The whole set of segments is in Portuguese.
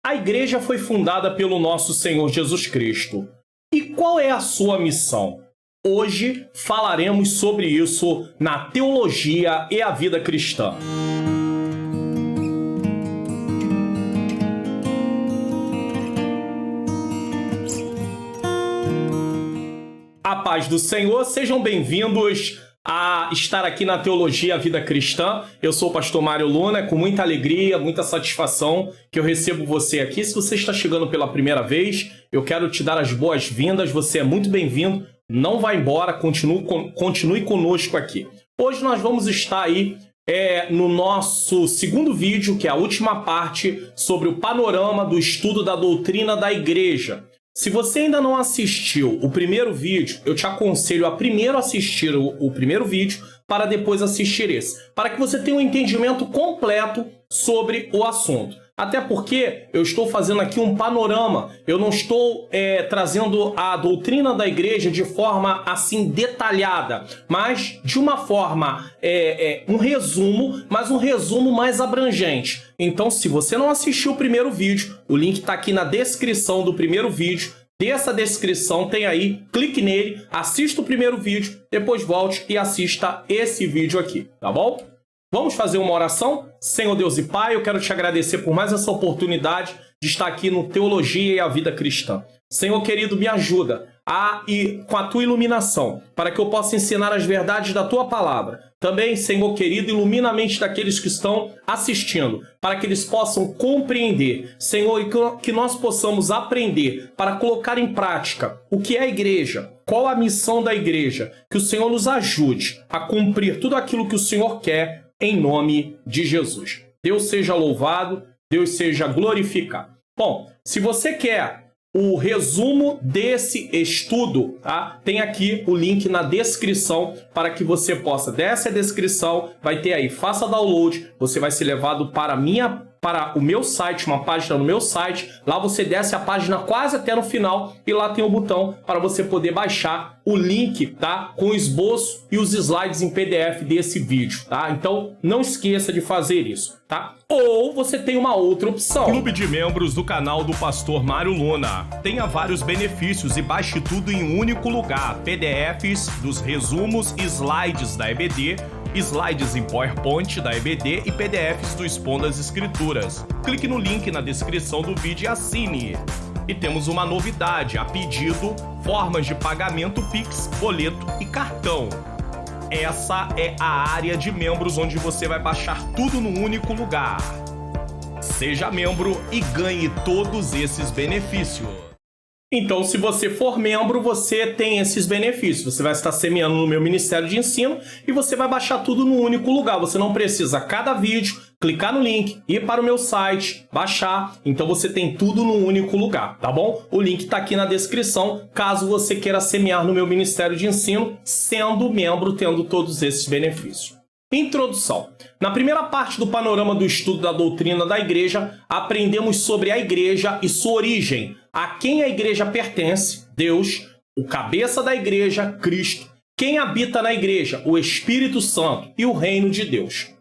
A igreja foi fundada pelo nosso Senhor Jesus Cristo. E qual é a sua missão? Hoje falaremos sobre isso na teologia e a vida cristã. A paz do Senhor, sejam bem-vindos a estar aqui na Teologia e a Vida Cristã. Eu sou o pastor Mário Luna, com muita alegria, muita satisfação que eu recebo você aqui. Se você está chegando pela primeira vez, eu quero te dar as boas-vindas, você é muito bem-vindo, não vá embora, continue conosco aqui. Hoje nós vamos estar aí no nosso segundo vídeo, que é a última parte, sobre o panorama do estudo da doutrina da igreja. Se você ainda não assistiu o primeiro vídeo, eu te aconselho a primeiro assistir o primeiro vídeo para depois assistir esse, para que você tenha um entendimento completo sobre o assunto. Até porque eu estou fazendo aqui um panorama, eu não estou trazendo a doutrina da igreja de forma assim detalhada, mas de uma forma, um resumo, mas um resumo mais abrangente. Então, se você não assistiu o primeiro vídeo, o link está aqui na descrição do primeiro vídeo. Dessa descrição tem aí, clique nele, assista o primeiro vídeo, depois volte e assista esse vídeo aqui, tá bom? Vamos fazer uma oração? Senhor Deus e Pai, eu quero te agradecer por mais essa oportunidade de estar aqui no Teologia e a Vida Cristã. Senhor querido, me ajuda com a tua iluminação, para que eu possa ensinar as verdades da tua palavra. Também, Senhor querido, ilumina a mente daqueles que estão assistindo, para que eles possam compreender, Senhor, e que nós possamos aprender para colocar em prática o que é a igreja, qual a missão da igreja, que o Senhor nos ajude a cumprir tudo aquilo que o Senhor quer, em nome de Jesus. Deus seja louvado, Deus seja glorificado. Bom, se você quer o resumo desse estudo, tá? Tem aqui o link na descrição para que você possa, dessa descrição, vai ter aí, faça download, você vai ser levado para o meu site, uma página no meu site. Lá você desce a página quase até no final e lá tem o botão para você poder baixar o link, tá? Com o esboço e os slides em PDF desse vídeo, tá? Então não esqueça de fazer isso, tá? Ou você tem uma outra opção. Clube de membros do canal do pastor Mário Luna. Tenha vários benefícios e baixe tudo em um único lugar. PDFs dos resumos e slides da EBD, slides em PowerPoint da EBD e PDFs do Expondo as Escrituras. Clique no link na descrição do vídeo e assine. E temos uma novidade, a pedido, formas de pagamento Pix, boleto e cartão. Essa é a área de membros onde você vai baixar tudo num único lugar. Seja membro e ganhe todos esses benefícios. Então, se você for membro, você tem esses benefícios. Você vai estar semeando no meu Ministério de Ensino e você vai baixar tudo num único lugar. Você não precisa, a cada vídeo, clicar no link, ir para o meu site, baixar. Então, você tem tudo num único lugar, tá bom? O link está aqui na descrição, caso você queira semear no meu Ministério de Ensino, sendo membro, tendo todos esses benefícios. Introdução. Na primeira parte do panorama do estudo da doutrina da igreja, aprendemos sobre a igreja e sua origem, a quem a igreja pertence, Deus, o cabeça da igreja, Cristo, quem habita na igreja, o Espírito Santo e o reino de Deus.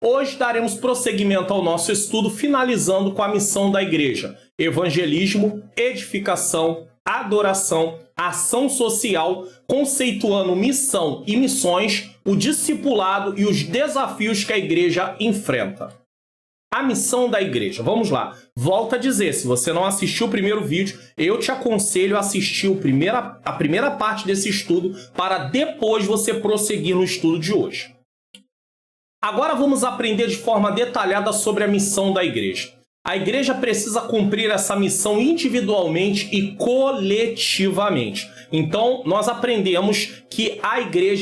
Hoje daremos prosseguimento ao nosso estudo, finalizando com a missão da igreja: evangelismo, edificação, adoração, ação social, conceituando missão e missões, o discipulado e os desafios que a igreja enfrenta. A missão da igreja. Vamos lá. Volto a dizer, se você não assistiu o primeiro vídeo, eu te aconselho a assistir a primeira parte desse estudo para depois você prosseguir no estudo de hoje. Agora vamos aprender de forma detalhada sobre a missão da igreja. A igreja precisa cumprir essa missão individualmente e coletivamente. Então, nós aprendemos que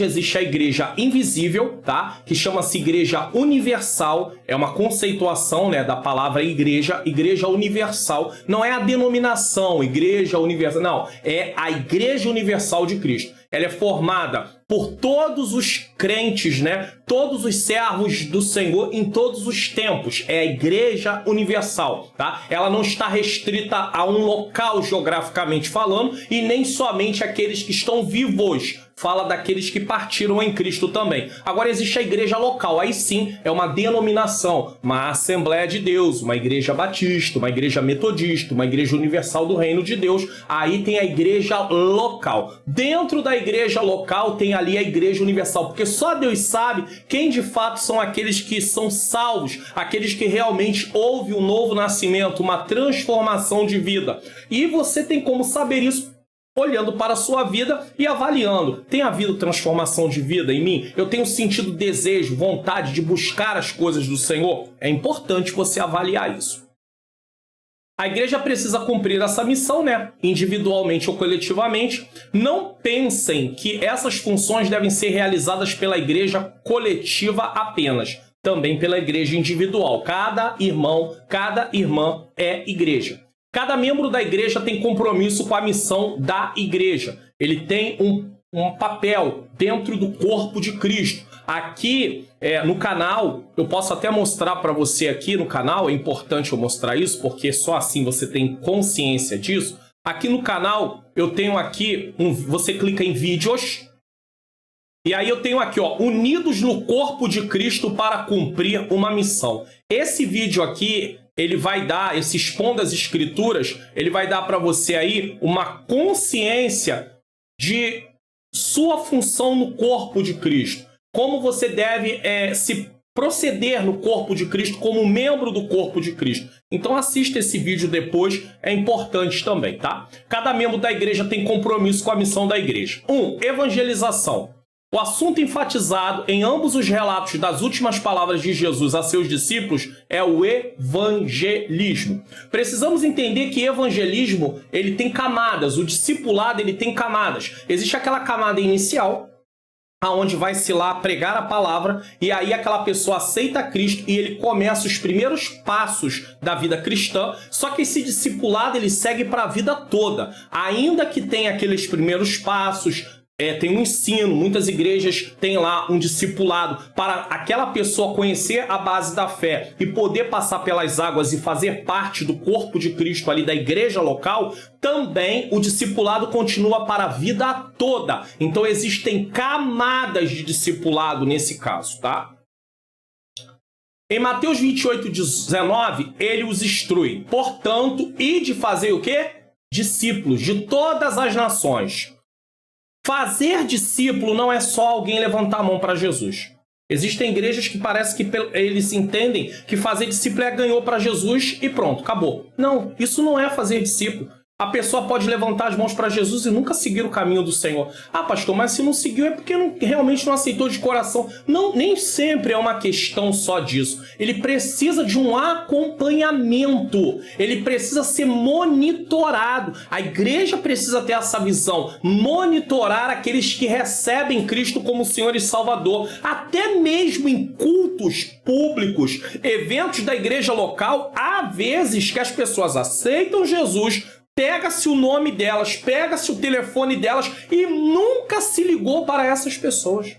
existe a igreja invisível, tá? Que chama-se igreja universal. É uma conceituação, né, da palavra igreja universal. Não é a denominação igreja universal, não. É a igreja universal de Cristo. Ela é formada por todos os crentes, né? Todos os servos do Senhor em todos os tempos. É a igreja universal, tá? Ela não está restrita a um local geograficamente falando e nem somente aqueles que estão vivos fala daqueles que partiram em Cristo também. Agora existe a igreja local, aí sim é uma denominação, uma Assembleia de Deus, uma igreja batista, uma igreja metodista, uma igreja universal do reino de Deus. Aí tem a igreja local. Dentro da igreja local tem ali a igreja universal, porque só Deus sabe quem de fato são aqueles que são salvos, aqueles que realmente houve um novo nascimento, uma transformação de vida. E você tem como saber isso olhando para a sua vida e avaliando. Tem havido transformação de vida em mim? Eu tenho sentido desejo, vontade de buscar as coisas do Senhor? É importante você avaliar isso. A igreja precisa cumprir essa missão, né? Individualmente ou coletivamente. Não pensem que essas funções devem ser realizadas pela igreja coletiva apenas. Também pela igreja individual. Cada irmão, cada irmã é igreja. Cada membro da igreja tem compromisso com a missão da igreja. Ele tem um papel dentro do corpo de Cristo. Aqui no canal, eu posso até mostrar para você aqui no canal, é importante eu mostrar isso, porque só assim você tem consciência disso. Aqui no canal, eu tenho aqui, você clica em vídeos, e aí eu tenho aqui, ó, unidos no corpo de Cristo para cumprir uma missão. Esse vídeo aqui, ele vai dar, esse Expondo as Escrituras, ele vai dar para você aí uma consciência de sua função no corpo de Cristo. Como você deve se proceder no corpo de Cristo como membro do corpo de Cristo. Então assista esse vídeo depois, é importante também, tá? Cada membro da igreja tem compromisso com a missão da igreja. 1. Evangelização. O assunto enfatizado em ambos os relatos das últimas palavras de Jesus a seus discípulos é o evangelismo. Precisamos entender que evangelismo ele tem camadas, o discipulado ele tem camadas. Existe aquela camada inicial, aonde vai se lá pregar a palavra, e aí aquela pessoa aceita Cristo e ele começa os primeiros passos da vida cristã, só que esse discipulado ele segue para a vida toda. Ainda que tenha aqueles primeiros passos, tem um ensino, muitas igrejas têm lá um discipulado para aquela pessoa conhecer a base da fé e poder passar pelas águas e fazer parte do corpo de Cristo ali da igreja local. Também o discipulado continua para a vida toda. Então existem camadas de discipulado nesse caso, tá? Em Mateus 28:19, ele os instrui. Portanto, ide fazer o quê? Discípulos de todas as nações. Fazer discípulo não é só alguém levantar a mão para Jesus. Existem igrejas que parece que eles entendem que fazer discípulo é ganhou para Jesus e pronto, acabou. Não, isso não é fazer discípulo. A pessoa pode levantar as mãos para Jesus e nunca seguir o caminho do Senhor. Ah, pastor, mas se não seguiu é porque realmente não aceitou de coração. Não, nem sempre é uma questão só disso. Ele precisa de um acompanhamento. Ele precisa ser monitorado. A igreja precisa ter essa visão. Monitorar aqueles que recebem Cristo como Senhor e Salvador. Até mesmo em cultos públicos, eventos da igreja local, há vezes que as pessoas aceitam Jesus, pega-se o nome delas, pega-se o telefone delas e nunca se ligou para essas pessoas.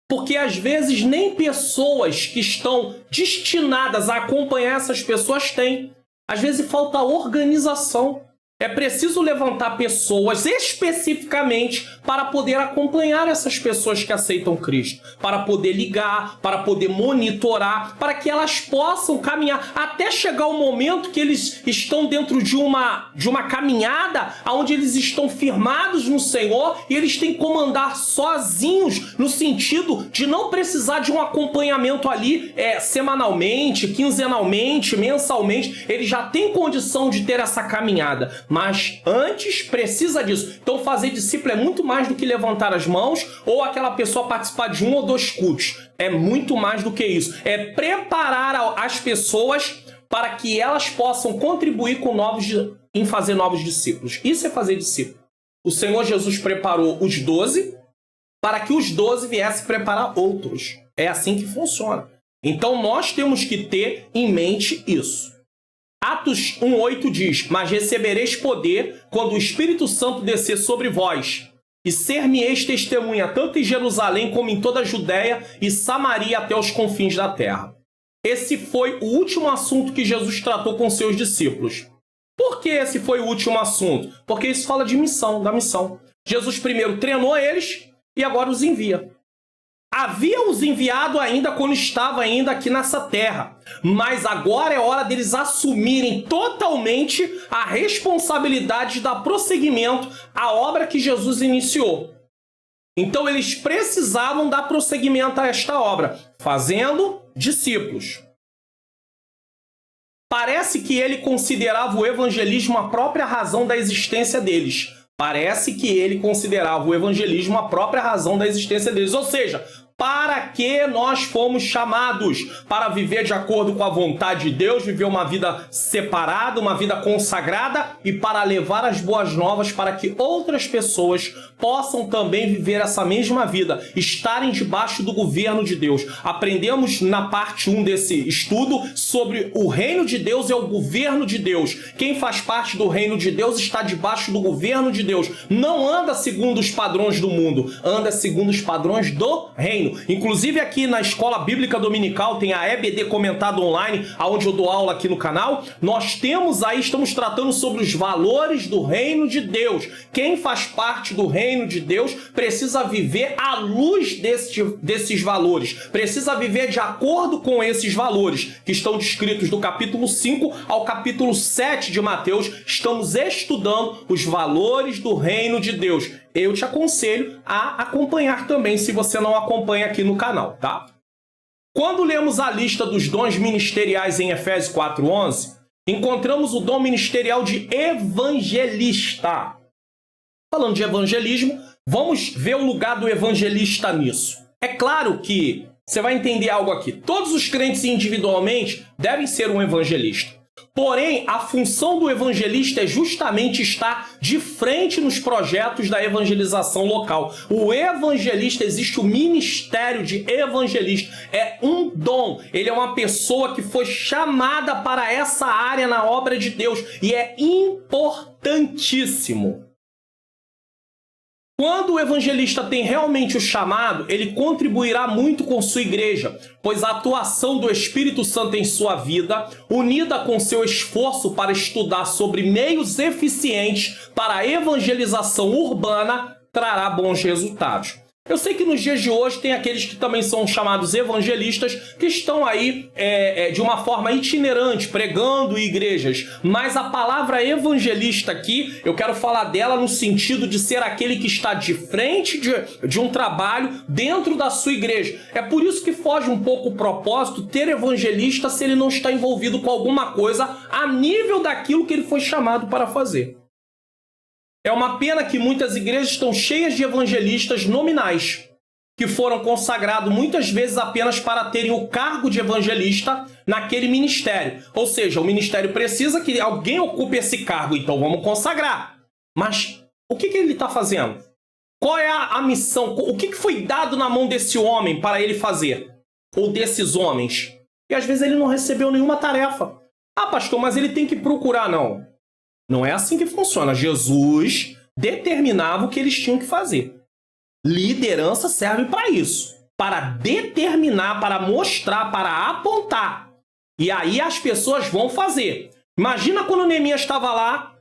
Porque às vezes nem pessoas que estão destinadas a acompanhar essas pessoas têm. Às vezes falta organização. É preciso levantar pessoas especificamente para poder acompanhar essas pessoas que aceitam Cristo, para poder ligar, para poder monitorar, para que elas possam caminhar, até chegar o momento que eles estão dentro de uma caminhada onde eles estão firmados no Senhor e eles têm que comandar sozinhos, no sentido de não precisar de um acompanhamento ali semanalmente, quinzenalmente, mensalmente. Eles já têm condição de ter essa caminhada. Mas antes precisa disso. Então fazer discípulo é muito mais do que levantar as mãos ou aquela pessoa participar de 1 ou 2 cultos. É muito mais do que isso. É preparar as pessoas para que elas possam contribuir em fazer novos discípulos. Isso é fazer discípulo. O Senhor Jesus preparou os 12 para que os 12 viessem preparar outros. É assim que funciona. Então nós temos que ter em mente isso. Atos 1:8 diz: mas recebereis poder quando o Espírito Santo descer sobre vós, e ser-me-eis testemunha tanto em Jerusalém como em toda a Judéia e Samaria até os confins da terra. Esse foi o último assunto que Jesus tratou com seus discípulos. Por que esse foi o último assunto? Porque isso fala de missão, da missão. Jesus primeiro treinou eles e agora os envia. Havia os enviado ainda quando estava ainda aqui nessa terra, mas agora é hora deles assumirem totalmente a responsabilidade de dar prosseguimento à obra que Jesus iniciou. Então eles precisavam dar prosseguimento a esta obra, fazendo discípulos. Parece que ele considerava o evangelismo a própria razão da existência deles. Parece que ele considerava o evangelismo a própria razão da existência deles. Ou seja, para que nós fomos chamados? Para viver de acordo com a vontade de Deus, viver uma vida separada, uma vida consagrada e para levar as boas novas para que outras pessoas possam também viver essa mesma vida, estarem debaixo do governo de Deus. Aprendemos na parte 1 desse estudo sobre o reino de Deus e o governo de Deus. Quem faz parte do reino de Deus está debaixo do governo de Deus. Não anda segundo os padrões do mundo, anda segundo os padrões do reino. Inclusive aqui na Escola Bíblica Dominical tem a EBD Comentado Online, onde eu dou aula aqui no canal. Nós temos aí, estamos tratando sobre os valores do reino de Deus. Quem faz parte do reino de Deus precisa viver à luz desses valores. Precisa viver de acordo com esses valores que estão descritos do capítulo 5 ao capítulo 7 de Mateus. Estamos estudando os valores do reino de Deus. Eu te aconselho a acompanhar também, se você não acompanha aqui no canal, tá? Quando lemos a lista dos dons ministeriais em Efésios 4:11, encontramos o dom ministerial de evangelista. Falando de evangelismo, vamos ver o lugar do evangelista nisso. É claro que você vai entender algo aqui. Todos os crentes individualmente devem ser um evangelista. Porém, a função do evangelista é justamente estar de frente nos projetos da evangelização local. O evangelista, existe o ministério de evangelista. É um dom. Ele é uma pessoa que foi chamada para essa área na obra de Deus. E é importantíssimo. Quando o evangelista tem realmente o chamado, ele contribuirá muito com sua igreja, pois a atuação do Espírito Santo em sua vida, unida com seu esforço para estudar sobre meios eficientes para a evangelização urbana, trará bons resultados. Eu sei que nos dias de hoje tem aqueles que também são chamados evangelistas, que estão aí de uma forma itinerante, pregando em igrejas. Mas a palavra evangelista aqui, eu quero falar dela no sentido de ser aquele que está de frente de um trabalho dentro da sua igreja. É por isso que foge um pouco o propósito ter evangelista se ele não está envolvido com alguma coisa a nível daquilo que ele foi chamado para fazer. É uma pena que muitas igrejas estão cheias de evangelistas nominais, que foram consagrados muitas vezes apenas para terem o cargo de evangelista naquele ministério. Ou seja, o ministério precisa que alguém ocupe esse cargo, então vamos consagrar. Mas o que ele está fazendo? Qual é a missão? O que foi dado na mão desse homem para ele fazer? Ou desses homens? E às vezes ele não recebeu nenhuma tarefa. Ah, pastor, mas ele tem que procurar, não. Não é assim que funciona. Jesus determinava o que eles tinham que fazer. Liderança serve para isso. Para determinar, para mostrar, para apontar. E aí as pessoas vão fazer. Imagina quando Neemias estava lá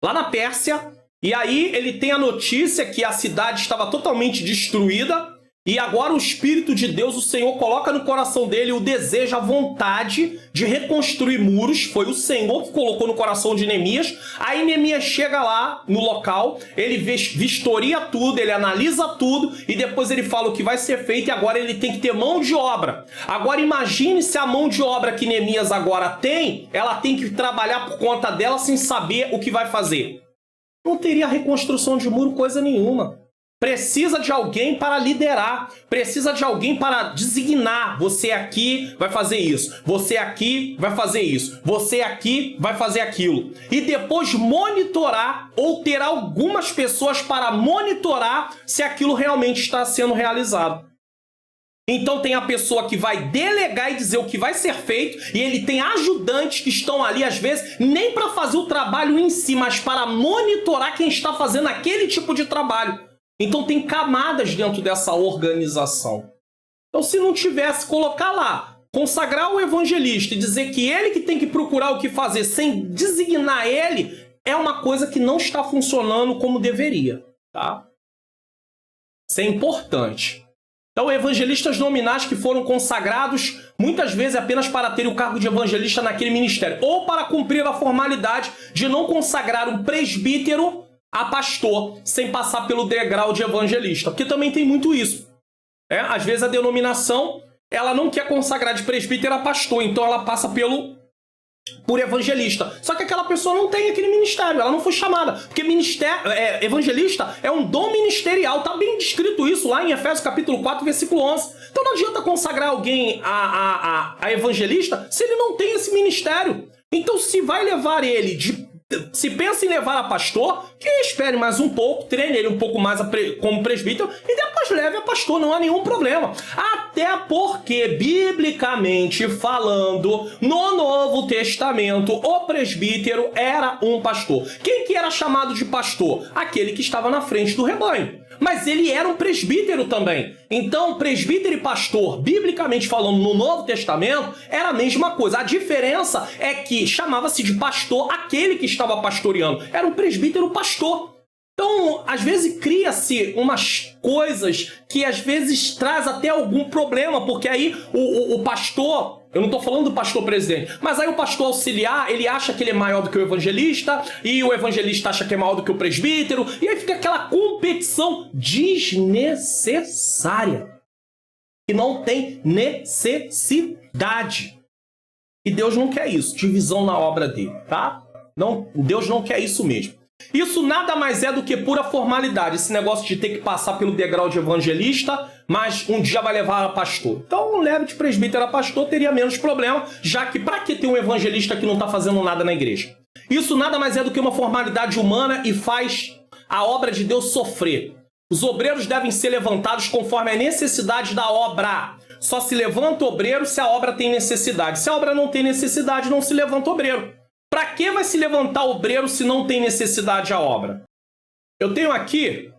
na Pérsia, e aí ele tem a notícia que a cidade estava totalmente destruída, e agora o Espírito de Deus, o Senhor, coloca no coração dele o desejo, a vontade de reconstruir muros. Foi o Senhor que colocou no coração de Neemias. Aí Neemias chega lá no local, ele vistoria tudo, ele analisa tudo e depois ele fala o que vai ser feito e agora ele tem que ter mão de obra. Agora imagine se a mão de obra que Neemias agora tem, ela tem que trabalhar por conta dela sem saber o que vai fazer. Não teria reconstrução de muro coisa nenhuma. Precisa de alguém para liderar, precisa de alguém para designar. Você aqui vai fazer isso, você aqui vai fazer isso, você aqui vai fazer aquilo. E depois monitorar ou ter algumas pessoas para monitorar se aquilo realmente está sendo realizado. Então tem a pessoa que vai delegar e dizer o que vai ser feito, e ele tem ajudantes que estão ali, às vezes, nem para fazer o trabalho em si, mas para monitorar quem está fazendo aquele tipo de trabalho. Então tem camadas dentro dessa organização. Então se não tivesse, colocar lá, consagrar o evangelista e dizer que ele que tem que procurar o que fazer sem designar ele, é uma coisa que não está funcionando como deveria, tá? Isso é importante. Então, evangelistas nominais que foram consagrados, muitas vezes apenas para ter o cargo de evangelista naquele ministério, ou para cumprir a formalidade de não consagrar um presbítero a pastor, sem passar pelo degrau de evangelista, porque também tem muito isso. Às vezes a denominação, ela não quer consagrar de presbítero a pastor, então ela passa por evangelista. Só que aquela pessoa não tem aquele ministério, ela não foi chamada. Porque evangelista é um dom ministerial, tá bem descrito isso lá em Efésios capítulo 4, versículo 11. Então não adianta consagrar alguém a evangelista se ele não tem esse ministério. Então se vai levar ele se pensa em levar a pastor, que espere mais um pouco, treine ele um pouco mais como presbítero e depois leve a pastor, não há nenhum problema. Até porque, biblicamente falando, no Novo Testamento, o presbítero era um pastor. Quem que era chamado de pastor? Aquele que estava na frente do rebanho. Mas ele era um presbítero também. Então, presbítero e pastor, biblicamente falando, no Novo Testamento, era a mesma coisa. A diferença é que chamava-se de pastor aquele que estava pastoreando. Era um presbítero pastor. Então, às vezes cria-se umas coisas que às vezes traz até algum problema, porque aí o pastor, eu não estou falando do pastor presidente, mas aí o pastor auxiliar, ele acha que ele é maior do que o evangelista, e o evangelista acha que é maior do que o presbítero, e aí fica aquela competição desnecessária. E não tem necessidade. E Deus não quer isso, divisão na obra dele, tá? Não, Deus não quer isso mesmo. Isso nada mais é do que pura formalidade, esse negócio de ter que passar pelo degrau de evangelista, mas um dia vai levar a pastor. Então, leve de presbítero a pastor, teria menos problema, já que para que ter um evangelista que não está fazendo nada na igreja? Isso nada mais é do que uma formalidade humana e faz a obra de Deus sofrer. Os obreiros devem ser levantados conforme a necessidade da obra. Só se levanta o obreiro se a obra tem necessidade. Se a obra não tem necessidade, não se levanta o obreiro. Para que vai se levantar o obreiro se não tem necessidade a obra? Eu tenho aqui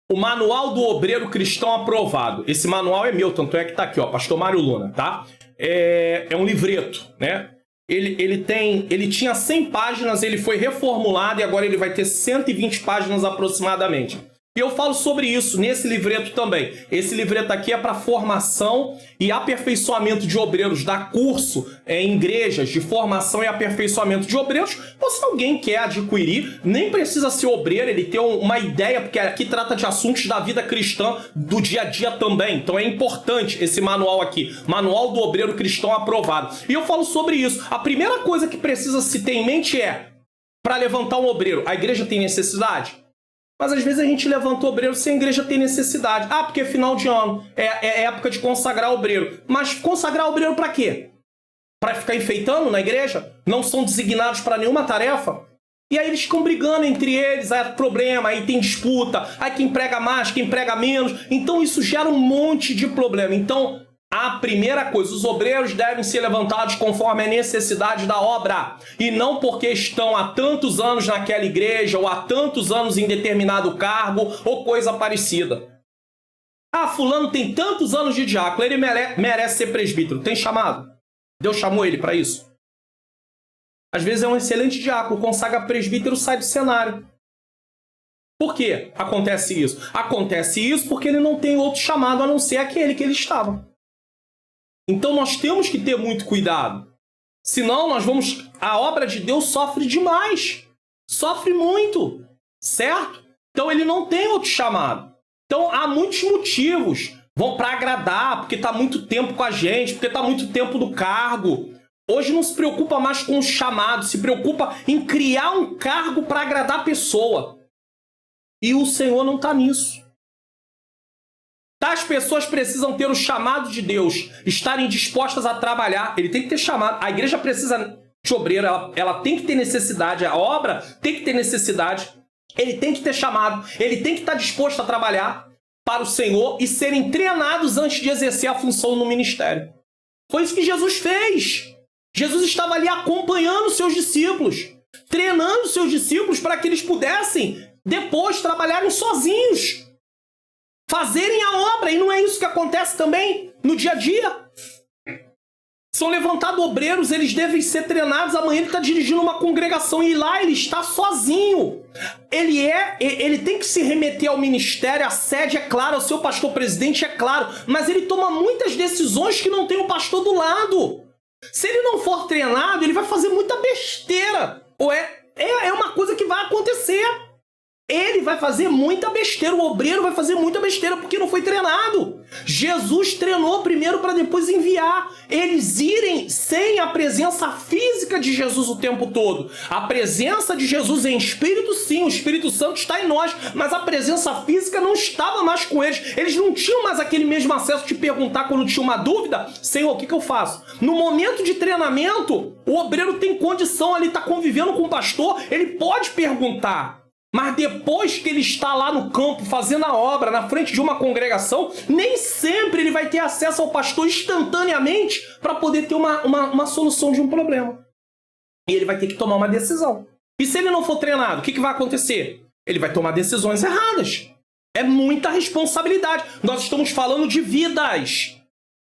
o Manual do Obreiro Cristão Aprovado. Esse manual é meu, tanto é que está aqui, ó, Pastor Mário Luna, tá? É um livreto, né? Ele tinha 100 páginas, ele foi reformulado e agora ele vai ter 120 páginas aproximadamente. E eu falo sobre isso nesse livreto também. Esse livreto aqui é para formação e aperfeiçoamento de obreiros, dá curso em igrejas de formação e aperfeiçoamento de obreiros. Ou se alguém quer adquirir, nem precisa ser obreiro, ele tem uma ideia, porque aqui trata de assuntos da vida cristã, do dia a dia também. Então é importante esse manual aqui, Manual do Obreiro Cristão Aprovado. E eu falo sobre isso. A primeira coisa que precisa se ter em mente é, para levantar um obreiro, a igreja tem necessidade? Mas às vezes a gente levanta o obreiro sem a igreja ter necessidade. Ah, porque é final de ano, é época de consagrar o obreiro. Mas consagrar o obreiro para quê? Para ficar enfeitando na igreja? Não são designados para nenhuma tarefa? E aí eles ficam brigando entre eles, aí é problema, aí tem disputa, aí quem prega mais, quem prega menos. Então isso gera um monte de problema. Então, a primeira coisa, os obreiros devem ser levantados conforme a necessidade da obra, e não porque estão há tantos anos naquela igreja, ou há tantos anos em determinado cargo, ou coisa parecida. Ah, fulano tem tantos anos de diácono, ele merece ser presbítero. Tem chamado? Deus chamou ele para isso? Às vezes é um excelente diácono, consagra presbítero, sai do cenário. Por que acontece isso? Acontece isso porque ele não tem outro chamado a não ser aquele que ele estava. Então nós temos que ter muito cuidado. Senão a obra de Deus sofre demais. Sofre muito. Certo? Então ele não tem outro chamado. Então há muitos motivos. Vão para agradar, porque está muito tempo com a gente, porque está muito tempo no cargo. Hoje não se preocupa mais com o chamado, se preocupa em criar um cargo para agradar a pessoa. E o Senhor não está nisso. As pessoas precisam ter o chamado de Deus, estarem dispostas a trabalhar. Ele tem que ter chamado. A igreja precisa de obreiro, ela tem que ter necessidade. A obra tem que ter necessidade. Ele tem que ter chamado. Ele tem que estar disposto a trabalhar para o Senhor e serem treinados antes de exercer a função no ministério. Foi isso que Jesus fez. Jesus estava ali acompanhando seus discípulos, treinando seus discípulos para que eles pudessem depois trabalharem sozinhos. Fazerem a obra, e não é isso que acontece também no dia a dia? São levantados obreiros, eles devem ser treinados. Amanhã ele está dirigindo uma congregação e lá ele está sozinho. Ele tem que se remeter ao ministério, à sede, é claro, ao seu pastor presidente, é claro, mas ele toma muitas decisões que não tem o pastor do lado. Se ele não for treinado, ele vai fazer muita besteira. Ou é uma coisa que vai acontecer. Ele vai fazer muita besteira, o obreiro vai fazer muita besteira porque não foi treinado. Jesus treinou primeiro para depois enviar. Eles irem sem a presença física de Jesus o tempo todo. A presença de Jesus em espírito, sim, o Espírito Santo está em nós, mas a presença física não estava mais com eles. Eles não tinham mais aquele mesmo acesso de perguntar quando tinha uma dúvida: Senhor, o que eu faço? No momento de treinamento, o obreiro tem condição ali, está convivendo com o pastor, ele pode perguntar. Mas depois que ele está lá no campo fazendo a obra, na frente de uma congregação, nem sempre ele vai ter acesso ao pastor instantaneamente para poder ter uma solução de um problema. E ele vai ter que tomar uma decisão. E se ele não for treinado, o que vai acontecer? Ele vai tomar decisões erradas. É muita responsabilidade. Nós estamos falando de vidas.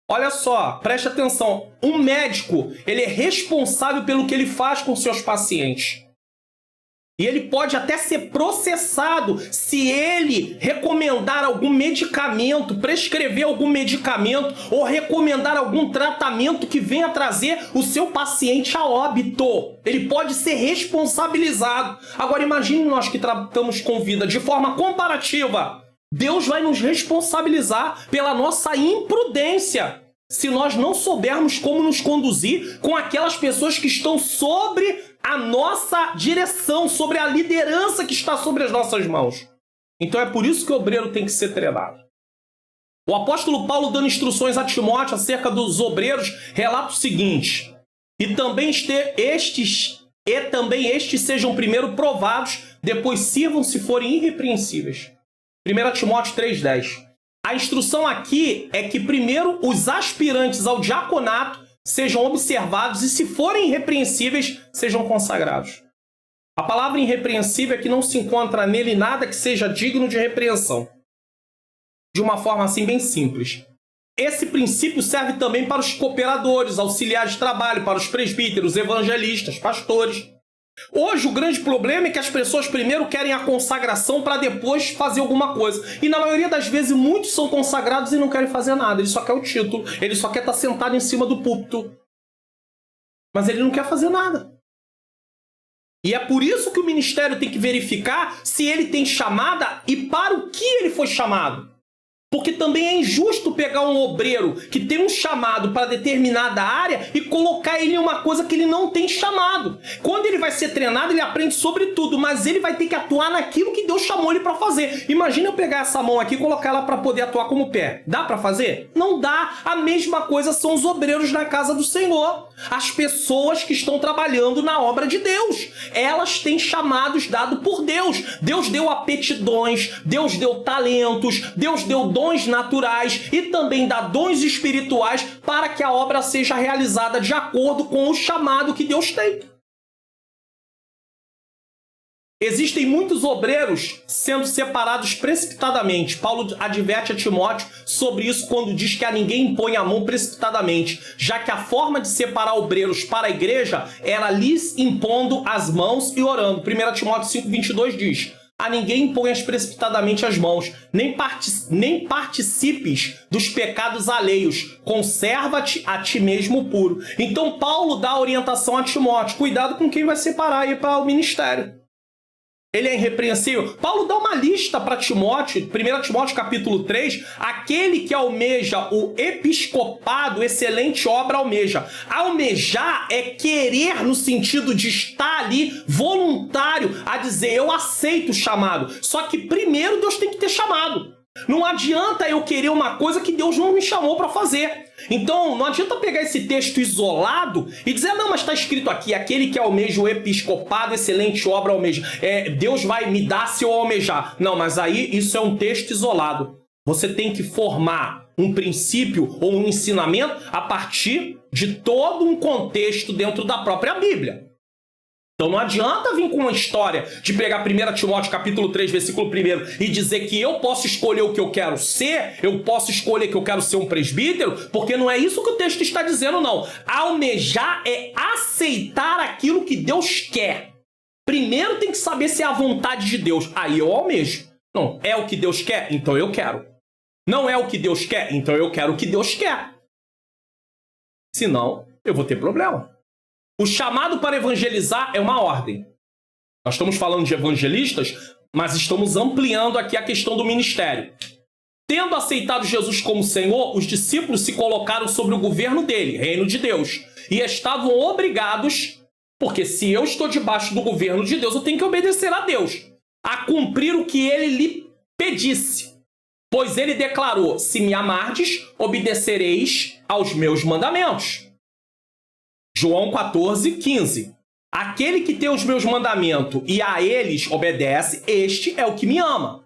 Olha só, preste atenção. Um médico, ele é responsável pelo que ele faz com seus pacientes. E ele pode até ser processado se ele recomendar algum medicamento, prescrever algum medicamento ou recomendar algum tratamento que venha trazer o seu paciente a óbito. Ele pode ser responsabilizado. Agora imagine nós que tratamos com vida de forma comparativa. Deus vai nos responsabilizar pela nossa imprudência se nós não soubermos como nos conduzir com aquelas pessoas que estão sobre a nossa direção, sobre a liderança que está sobre as nossas mãos. Então é por isso que o obreiro tem que ser treinado. O apóstolo Paulo, dando instruções a Timóteo acerca dos obreiros, relata o seguinte: e também estes sejam primeiro provados, depois sirvam se forem irrepreensíveis. 1 Timóteo 3,10. A instrução aqui é que primeiro os aspirantes ao diaconato sejam observados e, se forem irrepreensíveis, sejam consagrados. A palavra irrepreensível é que não se encontra nele nada que seja digno de repreensão. De uma forma assim bem simples. Esse princípio serve também para os cooperadores, auxiliares de trabalho, para os presbíteros, evangelistas, pastores. Hoje o grande problema é que as pessoas primeiro querem a consagração para depois fazer alguma coisa. E na maioria das vezes muitos são consagrados e não querem fazer nada. Ele só quer o título, ele só quer estar sentado em cima do púlpito. Mas ele não quer fazer nada. E é por isso que o ministério tem que verificar se ele tem chamada e para o que ele foi chamado. Porque também é injusto pegar um obreiro que tem um chamado para determinada área e colocar ele em uma coisa que ele não tem chamado. Quando ele vai ser treinado, ele aprende sobre tudo, mas ele vai ter que atuar naquilo que Deus chamou ele para fazer. Imagina eu pegar essa mão aqui e colocar ela para poder atuar como pé. Dá para fazer? Não dá. A mesma coisa são os obreiros na casa do Senhor. As pessoas que estão trabalhando na obra de Deus. Elas têm chamados dados por Deus. Deus deu aptidões, Deus deu talentos, Deus deu dons naturais e também dá dons espirituais para que a obra seja realizada de acordo com o chamado que Deus tem. Existem muitos obreiros sendo separados precipitadamente. Paulo adverte a Timóteo sobre isso quando diz que a ninguém impõe a mão precipitadamente, já que a forma de separar obreiros para a igreja era lhes impondo as mãos e orando. 1 Timóteo 5,22 diz: a ninguém imponhas precipitadamente as mãos, nem participes dos pecados alheios, conserva-te a ti mesmo puro. Então Paulo dá a orientação a Timóteo: cuidado com quem vai separar aí para o ministério. Ele é irrepreensível. Paulo dá uma lista para Timóteo, 1 Timóteo capítulo 3, aquele que almeja o episcopado, excelente obra almeja. Almejar é querer no sentido de estar ali voluntário, a dizer eu aceito o chamado. Só que primeiro Deus tem que ter chamado. Não adianta eu querer uma coisa que Deus não me chamou para fazer. Então, não adianta pegar esse texto isolado e dizer, não, mas está escrito aqui, aquele que almeja o episcopado, excelente obra almeja. Deus vai me dar se eu almejar. Não, mas aí isso é um texto isolado. Você tem que formar um princípio ou um ensinamento a partir de todo um contexto dentro da própria Bíblia. Então não adianta vir com uma história de pegar 1 Timóteo capítulo 3, versículo 1 e dizer que eu posso escolher o que eu quero ser, eu posso escolher que eu quero ser um presbítero, porque não é isso que o texto está dizendo, não. Almejar é aceitar aquilo que Deus quer. Primeiro tem que saber se é a vontade de Deus. Aí eu almejo. Não, é o que Deus quer? Então eu quero. Não é o que Deus quer? Então eu quero o que Deus quer. Senão, eu vou ter problema. O chamado para evangelizar é uma ordem. Nós estamos falando de evangelistas, mas estamos ampliando aqui a questão do ministério. Tendo aceitado Jesus como Senhor, os discípulos se colocaram sobre o governo dele, reino de Deus, e estavam obrigados, porque se eu estou debaixo do governo de Deus, eu tenho que obedecer a Deus, a cumprir o que ele lhe pedisse. Pois ele declarou: se me amardes, obedecereis aos meus mandamentos. João 14, 15. Aquele que tem os meus mandamentos e a eles obedece, este é o que me ama.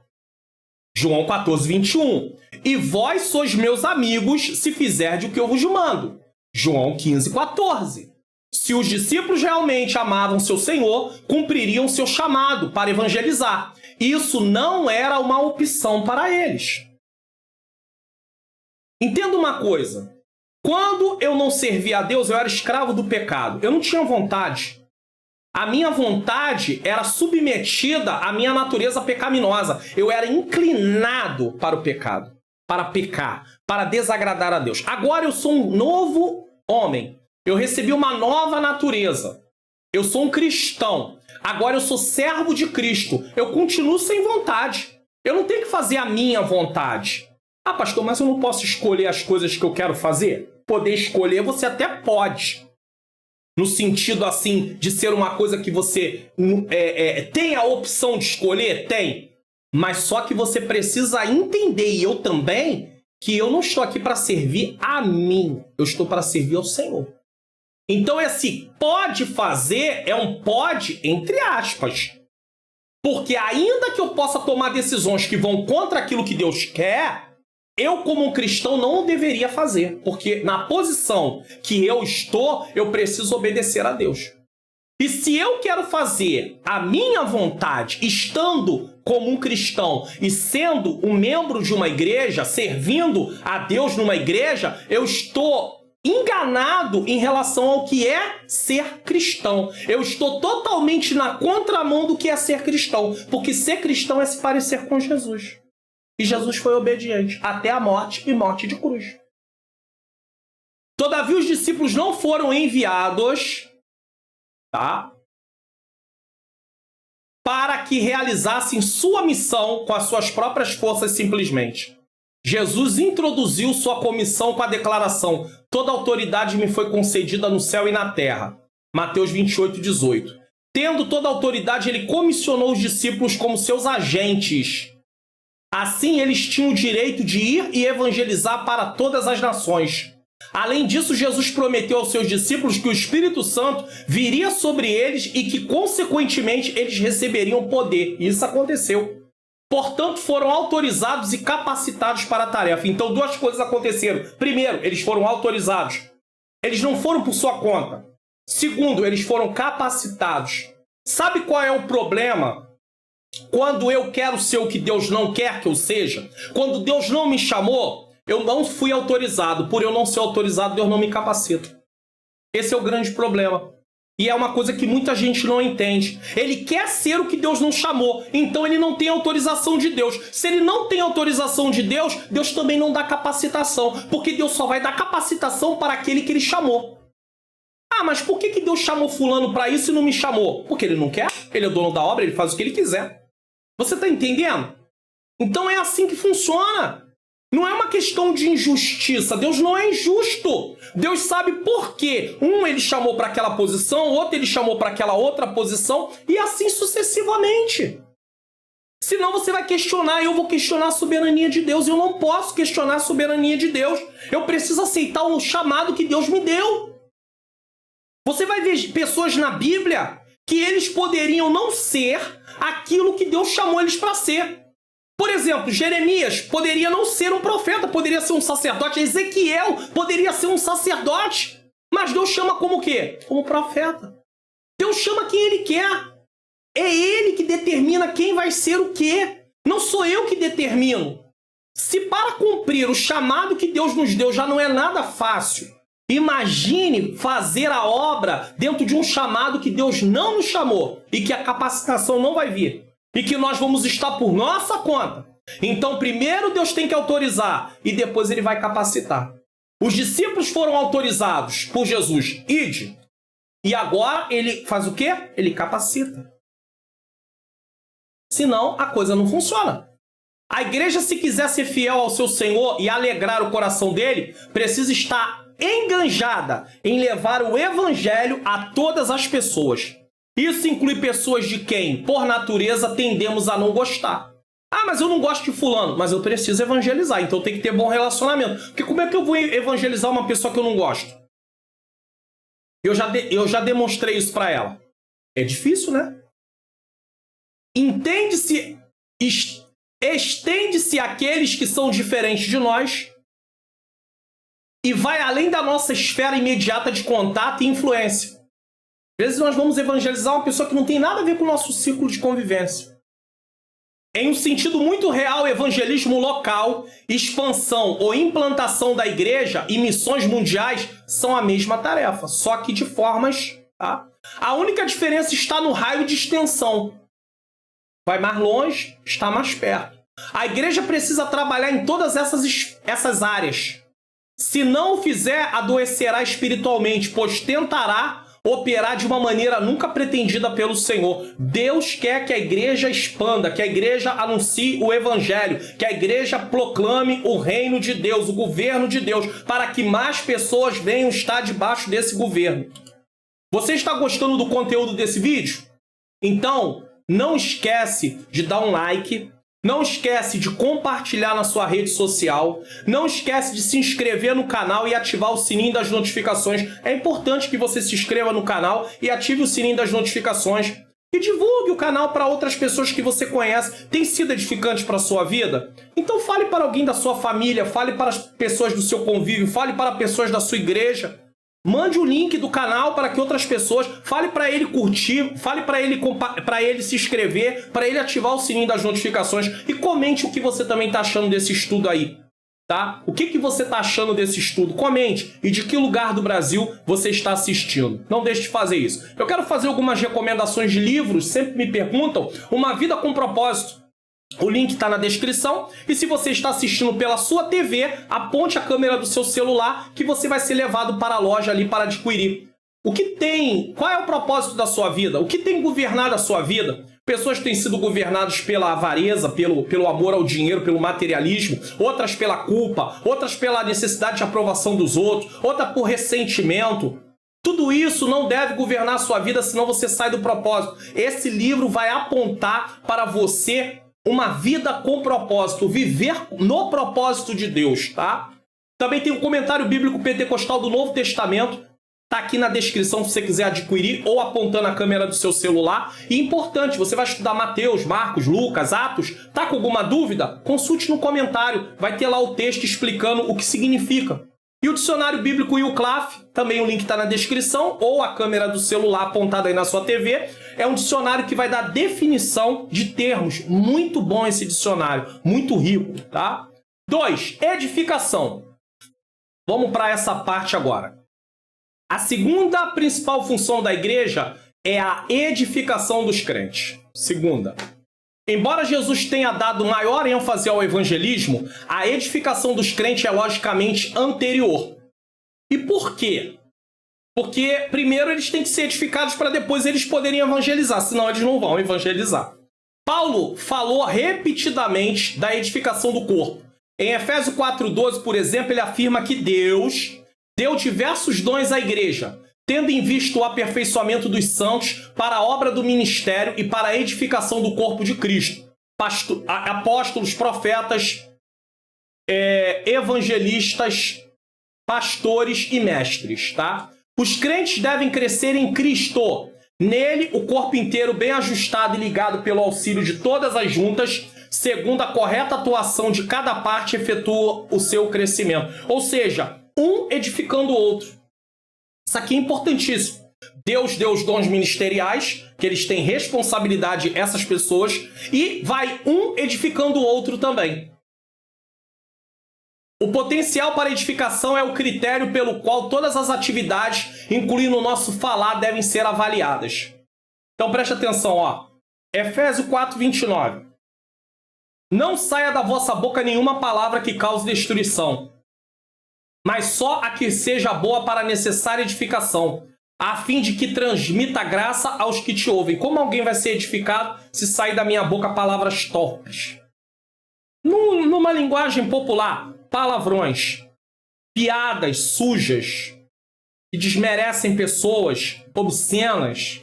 João 14, 21. E vós sois meus amigos se fizerdes o que eu vos mando. João 15, 14. Se os discípulos realmente amavam seu Senhor, cumpririam seu chamado para evangelizar. Isso não era uma opção para eles. Entenda uma coisa. Quando eu não servia a Deus, eu era escravo do pecado. Eu não tinha vontade. A minha vontade era submetida à minha natureza pecaminosa. Eu era inclinado para o pecado, para pecar, para desagradar a Deus. Agora eu sou um novo homem. Eu recebi uma nova natureza. Eu sou um cristão. Agora eu sou servo de Cristo. Eu continuo sem vontade. Eu não tenho que fazer a minha vontade. Ah, pastor, mas eu não posso escolher as coisas que eu quero fazer? Poder escolher, você até pode. No sentido, assim, de ser uma coisa que você tem a opção de escolher? Tem. Mas só que você precisa entender, e eu também, que eu não estou aqui para servir a mim. Eu estou para servir ao Senhor. Então, esse pode fazer é um pode entre aspas. Porque ainda que eu possa tomar decisões que vão contra aquilo que Deus quer, eu, como um cristão, não deveria fazer. Porque na posição que eu estou, eu preciso obedecer a Deus. E se eu quero fazer a minha vontade, estando como um cristão e sendo um membro de uma igreja, servindo a Deus numa igreja, eu estou enganado em relação ao que é ser cristão. Eu estou totalmente na contramão do que é ser cristão. Porque ser cristão é se parecer com Jesus. E Jesus foi obediente até a morte e morte de cruz. Todavia, os discípulos não foram enviados, tá, para que realizassem sua missão com as suas próprias forças simplesmente. Jesus introduziu sua comissão com a declaração: toda autoridade me foi concedida no céu e na terra. Mateus 28, 18. Tendo toda autoridade, ele comissionou os discípulos como seus agentes. Assim, eles tinham o direito de ir e evangelizar para todas as nações. Além disso, Jesus prometeu aos seus discípulos que o Espírito Santo viria sobre eles e que, consequentemente, eles receberiam poder. E isso aconteceu. Portanto, foram autorizados e capacitados para a tarefa. Então, duas coisas aconteceram. Primeiro, eles foram autorizados. Eles não foram por sua conta. Segundo, eles foram capacitados. Sabe qual é o problema? Quando eu quero ser o que Deus não quer que eu seja, quando Deus não me chamou, eu não fui autorizado. Por eu não ser autorizado, Deus não me capacita. Esse é o grande problema. E é uma coisa que muita gente não entende. Ele quer ser o que Deus não chamou, então ele não tem autorização de Deus. Se ele não tem autorização de Deus, Deus também não dá capacitação, porque Deus só vai dar capacitação para aquele que ele chamou. Ah, mas por que Deus chamou fulano para isso e não me chamou? Porque ele não quer, ele é dono da obra, ele faz o que ele quiser. Você está entendendo? Então é assim que funciona. Não é uma questão de injustiça. Deus não é injusto. Deus sabe por quê. Um ele chamou para aquela posição, outro ele chamou para aquela outra posição, e assim sucessivamente. Senão você vai questionar, eu vou questionar a soberania de Deus. Eu não posso questionar a soberania de Deus. Eu preciso aceitar o chamado que Deus me deu. Você vai ver pessoas na Bíblia que eles poderiam não ser aquilo que Deus chamou eles para ser. Por exemplo, Jeremias poderia não ser um profeta, poderia ser um sacerdote. Ezequiel poderia ser um sacerdote. Mas Deus chama como o quê? Como profeta. Deus chama quem Ele quer. É Ele que determina quem vai ser o quê. Não sou eu que determino. Se para cumprir o chamado que Deus nos deu já não é nada fácil, imagine fazer a obra dentro de um chamado que Deus não nos chamou e que a capacitação não vai vir e que nós vamos estar por nossa conta. Então, primeiro Deus tem que autorizar e depois Ele vai capacitar. Os discípulos foram autorizados por Jesus, ide. E agora Ele faz o quê? Ele capacita. Senão, a coisa não funciona. A igreja, se quiser ser fiel ao seu Senhor e alegrar o coração dele, precisa estar enganjada em levar o evangelho a todas as pessoas. Isso inclui pessoas de quem, por natureza, tendemos a não gostar. Ah, mas eu não gosto de fulano, mas eu preciso evangelizar, então tem que ter bom relacionamento. Porque como é que eu vou evangelizar uma pessoa que eu não gosto? Eu já demonstrei isso para ela. É difícil, né? Estende-se àqueles que são diferentes de nós e vai além da nossa esfera imediata de contato e influência. Às vezes nós vamos evangelizar uma pessoa que não tem nada a ver com o nosso ciclo de convivência. Em um sentido muito real, evangelismo local, expansão ou implantação da igreja e missões mundiais são a mesma tarefa, só que de formas... Tá? A única diferença está no raio de extensão. Vai mais longe, está mais perto. A igreja precisa trabalhar em todas essas áreas. Se não o fizer, adoecerá espiritualmente, pois tentará operar de uma maneira nunca pretendida pelo Senhor. Deus quer que a igreja expanda, que a igreja anuncie o evangelho, que a igreja proclame o reino de Deus, o governo de Deus, para que mais pessoas venham estar debaixo desse governo. Você está gostando do conteúdo desse vídeo? Então, não esquece de dar um like, não esquece de compartilhar na sua rede social, não esquece de se inscrever no canal e ativar o sininho das notificações. É importante que você se inscreva no canal e ative o sininho das notificações. E divulgue o canal para outras pessoas que você conhece. Tem sido edificante para a sua vida? Então fale para alguém da sua família, fale para as pessoas do seu convívio, fale para pessoas da sua igreja. Mande o link do canal para que outras pessoas... Fale para ele curtir, fale para ele se inscrever, para ele ativar o sininho das notificações e comente o que você também está achando desse estudo aí, tá? O que você está achando desse estudo? Comente e de que lugar do Brasil você está assistindo. Não deixe de fazer isso. Eu quero fazer algumas recomendações de livros, sempre me perguntam. Uma Vida com Propósito. O link está na descrição e se você está assistindo pela sua TV, aponte a câmera do seu celular que você vai ser levado para a loja ali para adquirir. Qual é o propósito da sua vida? O que tem governado a sua vida? Pessoas têm sido governadas pela avareza, pelo amor ao dinheiro, pelo materialismo, outras pela culpa, outras pela necessidade de aprovação dos outros, outras por ressentimento. Tudo isso não deve governar a sua vida, senão você sai do propósito. Esse livro vai apontar para você uma vida com propósito, viver no propósito de Deus, tá? Também tem um comentário bíblico pentecostal do Novo Testamento, tá aqui na descrição se você quiser adquirir ou apontando a câmera do seu celular. E importante, você vai estudar Mateus, Marcos, Lucas, Atos, tá com alguma dúvida? Consulte no comentário, vai ter lá o texto explicando o que significa. E o dicionário bíblico IUCLAF, também o link está na descrição, ou a câmera do celular apontada aí na sua TV. É um dicionário que vai dar definição de termos. Muito bom esse dicionário, muito rico, tá? 2. Edificação. Vamos para essa parte agora. A segunda principal função da igreja é a edificação dos crentes. Segunda. Embora Jesus tenha dado maior ênfase ao evangelismo, a edificação dos crentes é logicamente anterior. E por quê? Porque primeiro eles têm que ser edificados para depois eles poderem evangelizar, senão eles não vão evangelizar. Paulo falou repetidamente da edificação do corpo. Em Efésios 4,12, por exemplo, ele afirma que Deus deu diversos dons à igreja, tendo em vista o aperfeiçoamento dos santos para a obra do ministério e para a edificação do corpo de Cristo. Apóstolos, profetas, evangelistas, pastores e mestres, tá? Os crentes devem crescer em Cristo. Nele, o corpo inteiro bem ajustado e ligado pelo auxílio de todas as juntas, segundo a correta atuação de cada parte, efetua o seu crescimento. Ou seja, um edificando o outro. Isso aqui é importantíssimo. Deus deu os dons ministeriais, que eles têm responsabilidade, essas pessoas, e vai um edificando o outro também. O potencial para edificação é o critério pelo qual todas as atividades, incluindo o nosso falar, devem ser avaliadas. Então preste atenção, ó. Efésios 4:29. Não saia da vossa boca nenhuma palavra que cause destruição, mas só a que seja boa para a necessária edificação, a fim de que transmita graça aos que te ouvem. Como alguém vai ser edificado se sair da minha boca palavras torpes? Numa linguagem popular, palavrões, piadas sujas, que desmerecem pessoas, obscenas.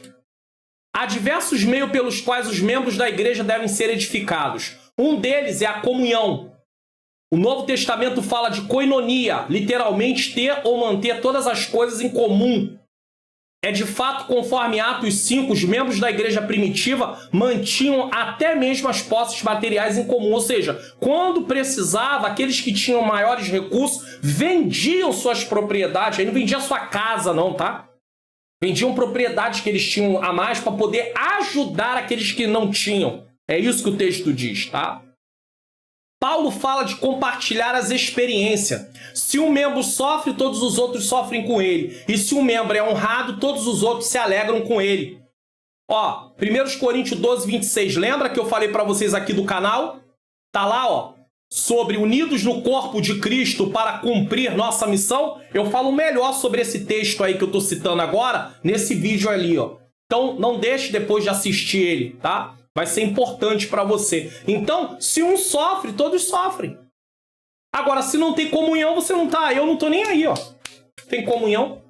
Há diversos meios pelos quais os membros da igreja devem ser edificados. Um deles é a comunhão. O Novo Testamento fala de koinonia, literalmente ter ou manter todas as coisas em comum. É de fato, conforme Atos 5, os membros da igreja primitiva mantinham até mesmo as posses materiais em comum. Ou seja, quando precisava, aqueles que tinham maiores recursos vendiam suas propriedades. Aí não vendia sua casa não, tá? Vendiam propriedades que eles tinham a mais para poder ajudar aqueles que não tinham. É isso que o texto diz, tá? Paulo fala de compartilhar as experiências. Se um membro sofre, todos os outros sofrem com ele. E se um membro é honrado, todos os outros se alegram com ele. Ó, 1 Coríntios 12:26. Lembra que eu falei para vocês aqui do canal? Tá lá, ó. Sobre unidos no corpo de Cristo para cumprir nossa missão. Eu falo melhor sobre esse texto aí que eu tô citando agora, nesse vídeo ali, ó. Então, não deixe depois de assistir ele, tá? Vai ser importante para você. Então, se um sofre, todos sofrem. Agora, se não tem comunhão, você não tá. Eu não tô nem aí, ó. Tem comunhão.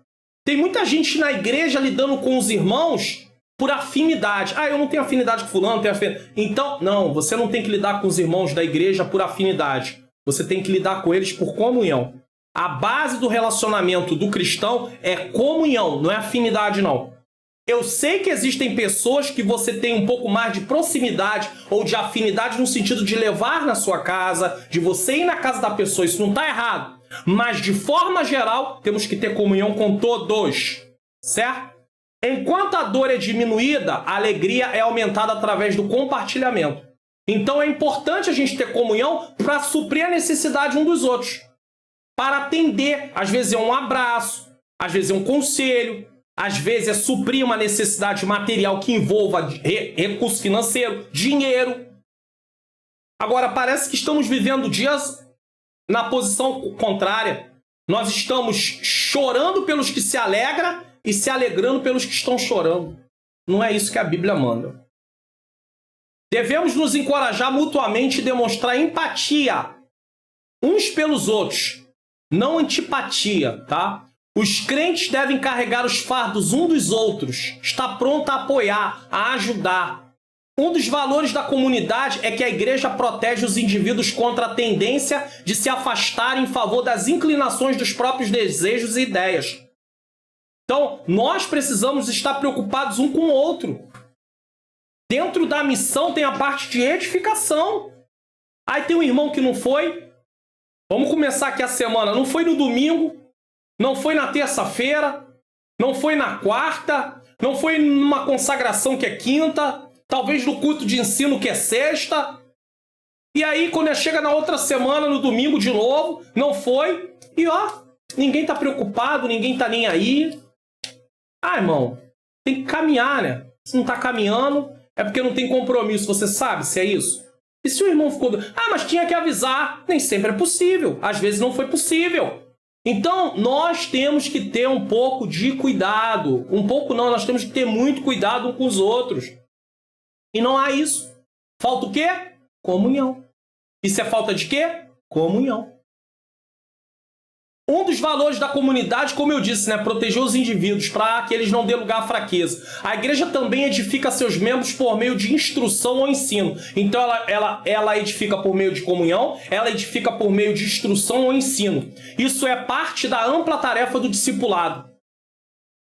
Tem muita gente na igreja lidando com os irmãos por afinidade. Ah, eu não tenho afinidade com fulano, não tenho afinidade. Então, não, você não tem que lidar com os irmãos da igreja por afinidade. Você tem que lidar com eles por comunhão. A base do relacionamento do cristão é comunhão, não é afinidade, não. Eu sei que existem pessoas que você tem um pouco mais de proximidade ou de afinidade no sentido de levar na sua casa, de você ir na casa da pessoa, isso não está errado. Mas, de forma geral, temos que ter comunhão com todos, certo? Enquanto a dor é diminuída, a alegria é aumentada através do compartilhamento. Então é importante a gente ter comunhão para suprir a necessidade um dos outros. Para atender, às vezes é um abraço, às vezes é um conselho, às vezes é suprir uma necessidade material que envolva recurso financeiro, dinheiro. Agora, parece que estamos vivendo dias na posição contrária. Nós estamos chorando pelos que se alegram e se alegrando pelos que estão chorando. Não é isso que a Bíblia manda. Devemos nos encorajar mutuamente e demonstrar empatia uns pelos outros, não antipatia, tá? Os crentes devem carregar os fardos uns dos outros, estar pronto a apoiar, a ajudar. Um dos valores da comunidade é que a igreja protege os indivíduos contra a tendência de se afastar em favor das inclinações dos próprios desejos e ideias. Então, nós precisamos estar preocupados um com o outro. Dentro da missão tem a parte de edificação. Aí tem um irmão que não foi. Vamos começar aqui a semana. Não foi no domingo. Não foi na terça-feira, não foi na quarta, não foi numa consagração que é quinta, talvez no culto de ensino que é sexta. E aí, quando chega na outra semana, no domingo de novo, não foi. E ó, ninguém tá preocupado, ninguém tá nem aí. Ah, irmão, tem que caminhar, né? Se não tá caminhando, é porque não tem compromisso. Você sabe se é isso? E se o irmão ficou... Ah, mas tinha que avisar. Nem sempre é possível. Às vezes não foi possível. Então, nós temos que ter um pouco de cuidado. Um pouco não, nós temos que ter muito cuidado uns com os outros. E não há isso. Falta o quê? Comunhão. Isso é falta de quê? Comunhão. Um dos valores da comunidade, como eu disse, né, proteger os indivíduos para que eles não dêem lugar à fraqueza. A igreja também edifica seus membros por meio de instrução ou ensino. Então ela edifica por meio de comunhão, ela edifica por meio de instrução ou ensino. Isso é parte da ampla tarefa do discipulado.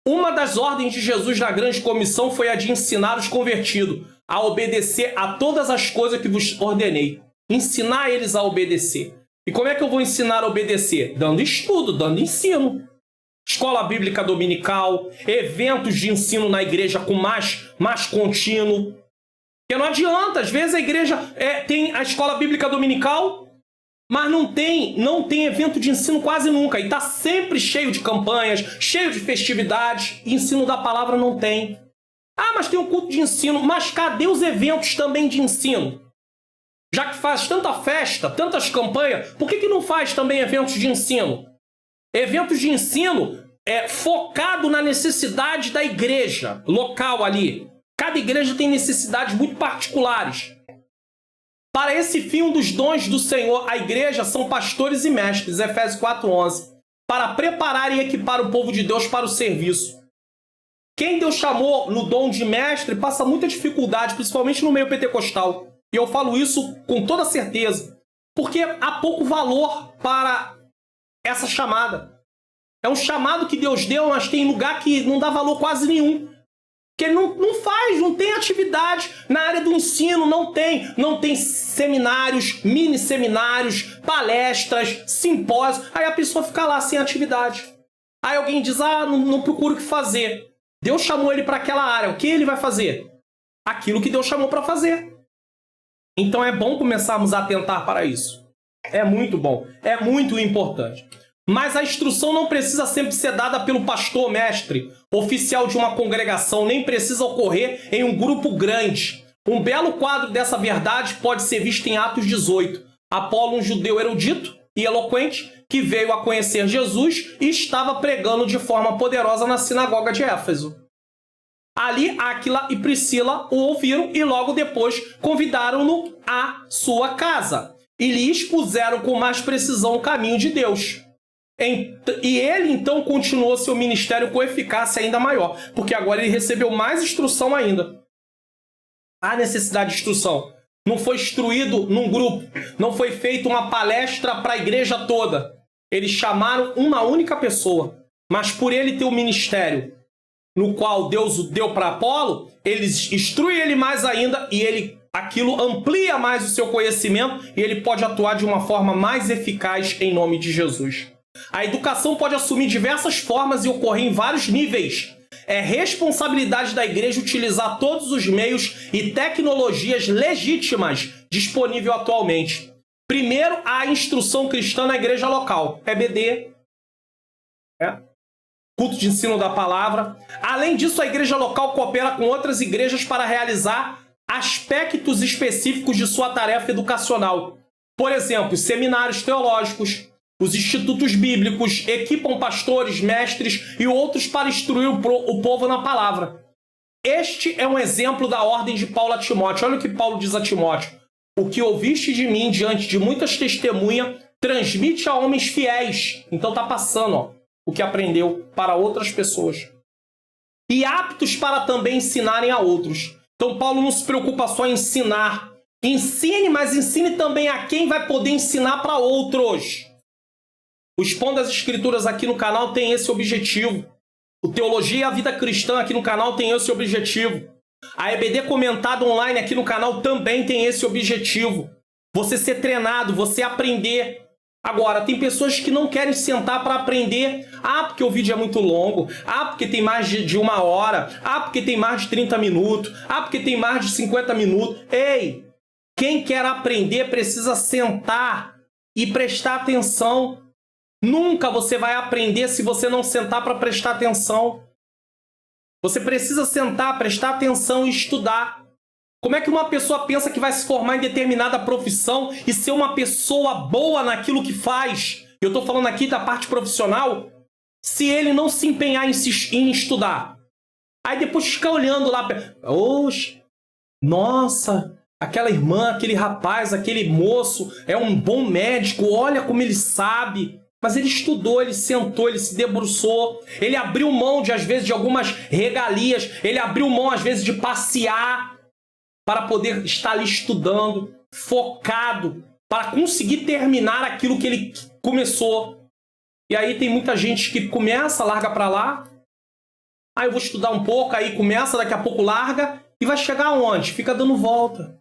Uma das ordens de Jesus na grande comissão foi a de ensinar os convertidos a obedecer a todas as coisas que vos ordenei. Ensinar eles a obedecer. E como é que eu vou ensinar a obedecer? Dando estudo, dando ensino. escola bíblica dominical, eventos de ensino na igreja com mais contínuo. Porque não adianta, às vezes a igreja tem a escola bíblica dominical, mas não tem evento de ensino quase nunca. E está sempre cheio de campanhas, cheio de festividades. E ensino da palavra não tem. Ah, mas tem um culto de ensino. Mas cadê os eventos também de ensino? Já que faz tanta festa, tantas campanhas, por que não faz também eventos de ensino? Eventos de ensino focado na necessidade da igreja local ali. Cada igreja tem necessidades muito particulares. Para esse fim, um dos dons do Senhor, a igreja, são pastores e mestres, Efésios 4:11, para preparar e equipar o povo de Deus para o serviço. Quem Deus chamou no dom de mestre passa muita dificuldade, principalmente no meio pentecostal. E eu falo isso com toda certeza, porque há pouco valor para essa chamada. É um chamado que Deus deu, mas tem lugar que não dá valor quase nenhum. Porque não tem atividade na área do ensino, não tem seminários, mini seminários, palestras, simpósios. Aí a pessoa fica lá sem atividade. Aí alguém diz, não procura o que fazer. Deus chamou ele para aquela área, o que ele vai fazer? Aquilo que Deus chamou para fazer. Então é bom começarmos a atentar para isso. É muito bom, é muito importante. Mas a instrução não precisa sempre ser dada pelo pastor mestre, oficial de uma congregação, nem precisa ocorrer em um grupo grande. Um belo quadro dessa verdade pode ser visto em Atos 18. Apolo, um judeu erudito e eloquente, que veio a conhecer Jesus e estava pregando de forma poderosa na sinagoga de Éfeso. Ali, Áquila e Priscila o ouviram e logo depois convidaram-no à sua casa e lhe expuseram com mais precisão o caminho de Deus. E ele, então, continuou seu ministério com eficácia ainda maior, porque agora ele recebeu mais instrução ainda. Há necessidade de instrução. Não foi instruído num grupo, não foi feita uma palestra para a igreja toda. Eles chamaram uma única pessoa, mas por ele ter um ministério no qual Deus o deu para Apolo, eles instruem ele mais ainda e aquilo amplia mais o seu conhecimento e ele pode atuar de uma forma mais eficaz em nome de Jesus. A educação pode assumir diversas formas e ocorrer em vários níveis. É responsabilidade da igreja utilizar todos os meios e tecnologias legítimas disponíveis atualmente. Primeiro, a instrução cristã na igreja local. EBD. Culto de ensino da palavra. Além disso, a igreja local coopera com outras igrejas para realizar aspectos específicos de sua tarefa educacional. Por exemplo, seminários teológicos. Os institutos bíblicos equipam pastores, mestres e outros para instruir o povo na palavra. Este é um exemplo da ordem de Paulo a Timóteo. Olha o que Paulo diz a Timóteo. O que ouviste de mim diante de muitas testemunhas, transmite a homens fiéis. Então está passando o que aprendeu para outras pessoas. E aptos para também ensinarem a outros. Então Paulo não se preocupa só em ensinar. Ensine, mas ensine também a quem vai poder ensinar para outros. O Expondo as Escrituras aqui no canal tem esse objetivo. O Teologia e a Vida Cristã aqui no canal tem esse objetivo. A EBD Comentada Online aqui no canal também tem esse objetivo. Você ser treinado, você aprender. Agora, tem pessoas que não querem sentar para aprender. Porque o vídeo é muito longo. Porque tem mais de 1 hora. Porque tem mais de 30 minutos. Porque tem mais de 50 minutos. Ei! Quem quer aprender precisa sentar e prestar atenção. Nunca você vai aprender se você não sentar para prestar atenção. Você precisa sentar, prestar atenção e estudar. Como é que uma pessoa pensa que vai se formar em determinada profissão e ser uma pessoa boa naquilo que faz? Eu estou falando aqui da parte profissional. Se ele não se empenhar em estudar. Aí depois fica olhando lá. Oxe, nossa, aquela irmã, aquele rapaz, aquele moço é um bom médico. Olha como ele sabe. Mas ele estudou, ele sentou, ele se debruçou, ele abriu mão, às vezes, de algumas regalias, ele abriu mão, às vezes, de passear para poder estar ali estudando, focado, para conseguir terminar aquilo que ele começou. E aí tem muita gente que começa, larga para lá, eu vou estudar um pouco, aí começa, daqui a pouco larga, e vai chegar aonde? Fica dando volta.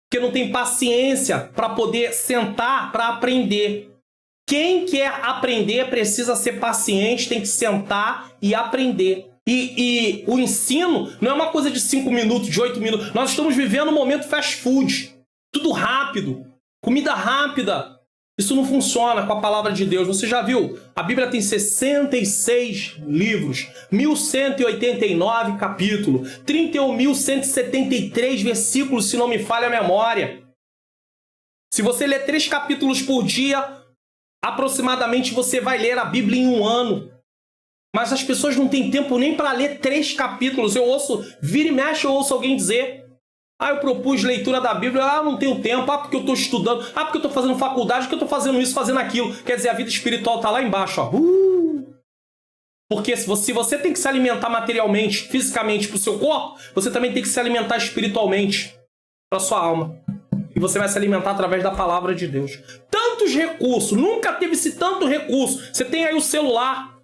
Porque não tem paciência para poder sentar para aprender. Quem quer aprender precisa ser paciente, tem que sentar e aprender. E o ensino não é uma coisa de 5 minutos, de 8 minutos. Nós estamos vivendo um momento fast food. Tudo rápido. Comida rápida. Isso não funciona com a palavra de Deus. Você já viu? A Bíblia tem 66 livros, 1189 capítulos, 31.173 versículos, se não me falha a memória. Se você ler 3 capítulos por dia, aproximadamente você vai ler a Bíblia em 1 ano. Mas as pessoas não têm tempo nem para ler 3 capítulos. Eu ouço, vira e mexe, eu ouço alguém dizer: eu propus leitura da Bíblia, não tenho tempo, porque eu estou estudando, porque eu estou fazendo faculdade, porque eu estou fazendo isso, fazendo aquilo. Quer dizer, a vida espiritual está lá embaixo, ó. Porque se você tem que se alimentar materialmente, fisicamente para o seu corpo, você também tem que se alimentar espiritualmente para a sua alma. E você vai se alimentar através da palavra de Deus. Tantos recursos, nunca teve-se tanto recurso. Você tem aí o celular,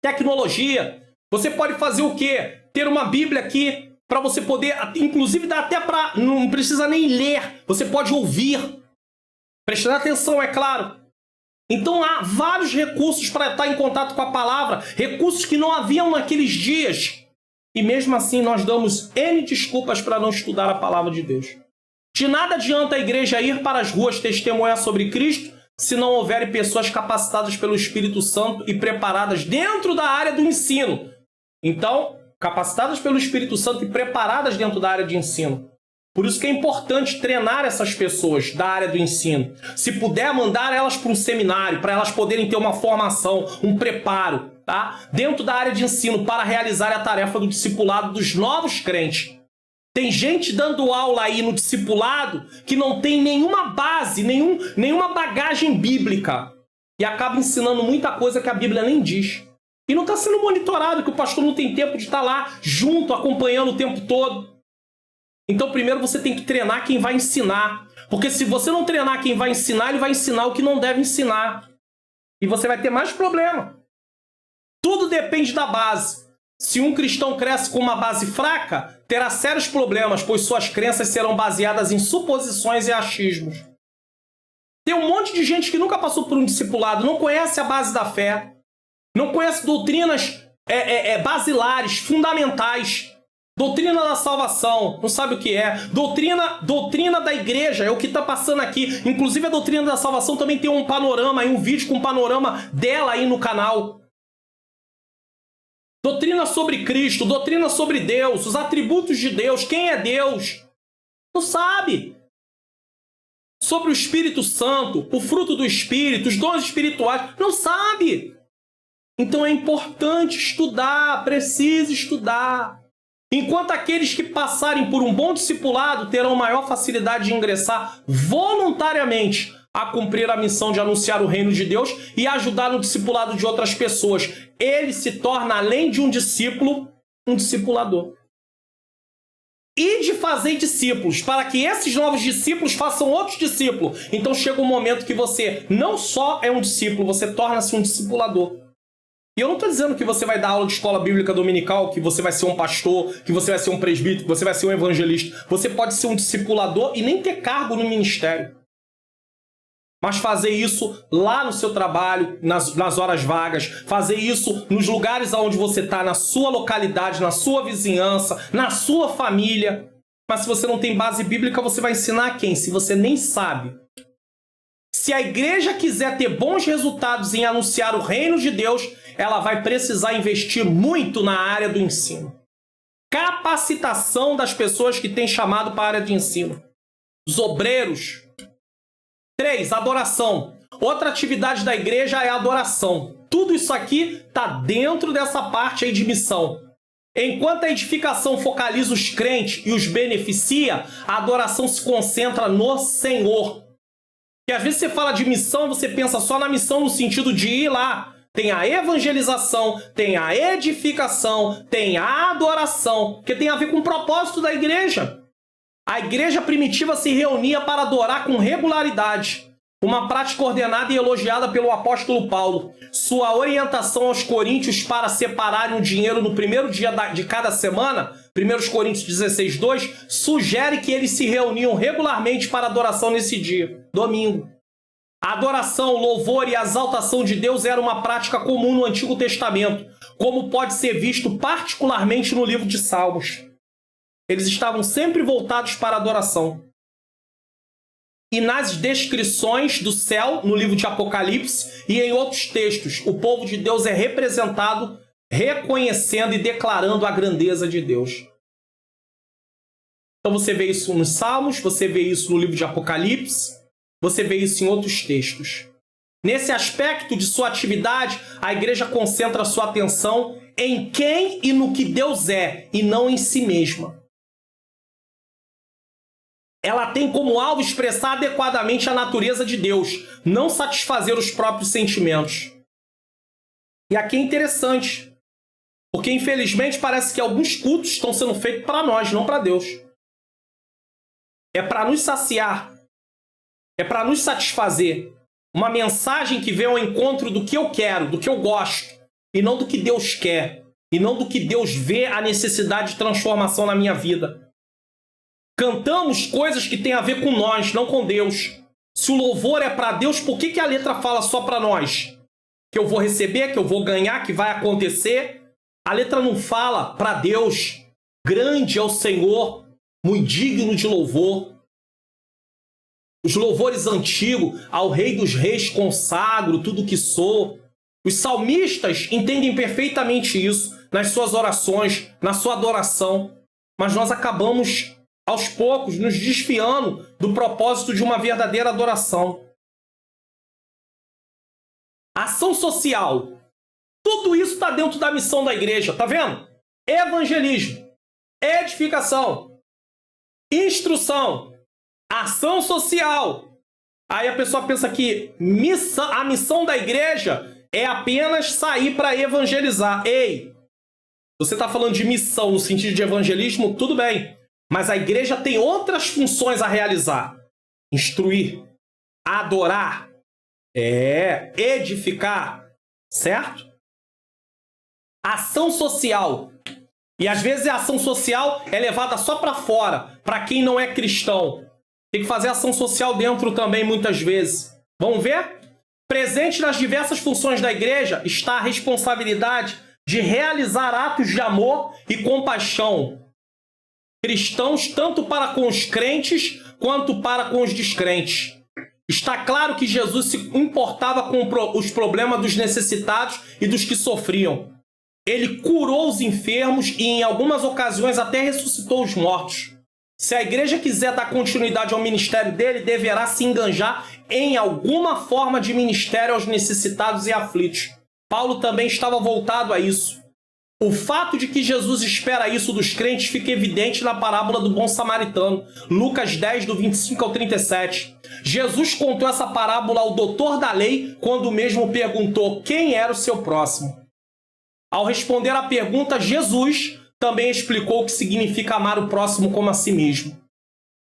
tecnologia. Você pode fazer o quê? Ter uma Bíblia aqui, para você poder, inclusive dá até para, não precisa nem ler, você pode ouvir, prestando atenção, é claro. Então há vários recursos para estar em contato com a palavra, recursos que não haviam naqueles dias. E mesmo assim nós damos N desculpas para não estudar a palavra de Deus. De nada adianta a igreja ir para as ruas testemunhar sobre Cristo se não houverem pessoas capacitadas pelo Espírito Santo e preparadas dentro da área do ensino. Então, capacitadas pelo Espírito Santo e preparadas dentro da área de ensino. Por isso que é importante treinar essas pessoas da área do ensino. Se puder, mandar elas para um seminário, para elas poderem ter uma formação, um preparo, tá? Dentro da área de ensino, para realizar a tarefa do discipulado dos novos crentes. Tem gente dando aula aí no discipulado que não tem nenhuma base, nenhuma bagagem bíblica. E acaba ensinando muita coisa que a Bíblia nem diz. E não está sendo monitorado, que o pastor não tem tempo de estar lá junto, acompanhando o tempo todo. Então, primeiro você tem que treinar quem vai ensinar. Porque se você não treinar quem vai ensinar, ele vai ensinar o que não deve ensinar. E você vai ter mais problema. Tudo depende da base. Se um cristão cresce com uma base fraca, terá sérios problemas, pois suas crenças serão baseadas em suposições e achismos. Tem um monte de gente que nunca passou por um discipulado, não conhece a base da fé. Não conhece doutrinas basilares, fundamentais. Doutrina da salvação, não sabe o que é. Doutrina da igreja, é o que está passando aqui. Inclusive a doutrina da salvação também tem um panorama, um vídeo com um panorama dela aí no canal. Doutrina sobre Cristo, doutrina sobre Deus, os atributos de Deus, quem é Deus. Não sabe. Sobre o Espírito Santo, o fruto do Espírito, os dons espirituais, não sabe. Então é importante estudar, precisa estudar. Enquanto aqueles que passarem por um bom discipulado terão maior facilidade de ingressar voluntariamente a cumprir a missão de anunciar o reino de Deus e ajudar no discipulado de outras pessoas. Ele se torna, além de um discípulo, um discipulador. E de fazer discípulos, para que esses novos discípulos façam outros discípulos. Então chega um momento que você não só é um discípulo, você torna-se um discipulador. E eu não estou dizendo que você vai dar aula de escola bíblica dominical, que você vai ser um pastor, que você vai ser um presbítero, que você vai ser um evangelista. Você pode ser um discipulador e nem ter cargo no ministério. Mas fazer isso lá no seu trabalho, nas horas vagas, fazer isso nos lugares onde você está, na sua localidade, na sua vizinhança, na sua família. Mas se você não tem base bíblica, você vai ensinar a quem? Se você nem sabe. Se a igreja quiser ter bons resultados em anunciar o reino de Deus, ela vai precisar investir muito na área do ensino. Capacitação das pessoas que têm chamado para a área de ensino. Os obreiros. 3. Adoração. Outra atividade da igreja é a adoração. Tudo isso aqui está dentro dessa parte aí de missão. Enquanto a edificação focaliza os crentes e os beneficia, a adoração se concentra no Senhor. E às vezes você fala de missão, você pensa só na missão no sentido de ir lá. Tem a evangelização, tem a edificação, tem a adoração, que tem a ver com o propósito da igreja. A igreja primitiva se reunia para adorar com regularidade. Uma prática ordenada e elogiada pelo apóstolo Paulo. Sua orientação aos coríntios para separarem o dinheiro no primeiro dia de cada semana, 1 Coríntios 16:2, sugere que eles se reuniam regularmente para adoração nesse dia, domingo. A adoração, louvor e exaltação de Deus era uma prática comum no Antigo Testamento, como pode ser visto particularmente no livro de Salmos. Eles estavam sempre voltados para a adoração. E nas descrições do céu, no livro de Apocalipse e em outros textos, o povo de Deus é representado reconhecendo e declarando a grandeza de Deus. Então você vê isso nos Salmos, você vê isso no livro de Apocalipse, você vê isso em outros textos. Nesse aspecto de sua atividade, a igreja concentra sua atenção em quem e no que Deus é, e não em si mesma. Ela tem como alvo expressar adequadamente a natureza de Deus, não satisfazer os próprios sentimentos. E aqui é interessante, porque infelizmente parece que alguns cultos estão sendo feitos para nós, não para Deus. É para nos saciar, é para nos satisfazer. Uma mensagem que vem ao encontro do que eu quero, do que eu gosto, e não do que Deus quer, e não do que Deus vê a necessidade de transformação na minha vida. Cantamos coisas que têm a ver com nós, não com Deus. Se o louvor é para Deus, por que a letra fala só para nós? Que eu vou receber, que eu vou ganhar, que vai acontecer? A letra não fala para Deus. Grande é o Senhor, muito digno de louvor. Os louvores antigos, ao Rei dos Reis consagro tudo que sou. Os salmistas entendem perfeitamente isso nas suas orações, na sua adoração. Mas nós acabamos, aos poucos, nos desfiando do propósito de uma verdadeira adoração. Ação social. Tudo isso está dentro da missão da igreja, tá vendo? Evangelismo, edificação, instrução, ação social. Aí a pessoa pensa que a missão da igreja é apenas sair para evangelizar. Ei, você está falando de missão no sentido de evangelismo? Tudo bem. Mas a igreja tem outras funções a realizar. Instruir, adorar, edificar, certo? Ação social. E às vezes a ação social é levada só para fora, para quem não é cristão. Tem que fazer ação social dentro também, muitas vezes. Vamos ver? Presente nas diversas funções da igreja está a responsabilidade de realizar atos de amor e compaixão cristãos, tanto para com os crentes quanto para com os descrentes. Está claro que Jesus se importava com os problemas dos necessitados e dos que sofriam. Ele curou os enfermos e, em algumas ocasiões, até ressuscitou os mortos. Se a igreja quiser dar continuidade ao ministério dele, deverá se enganjar em alguma forma de ministério aos necessitados e aflitos. Paulo também estava voltado a isso. O fato de que Jesus espera isso dos crentes fica evidente na parábola do bom samaritano, Lucas 10, do 25 ao 37. Jesus contou essa parábola ao doutor da lei quando o mesmo perguntou quem era o seu próximo. Ao responder à pergunta, Jesus também explicou o que significa amar o próximo como a si mesmo.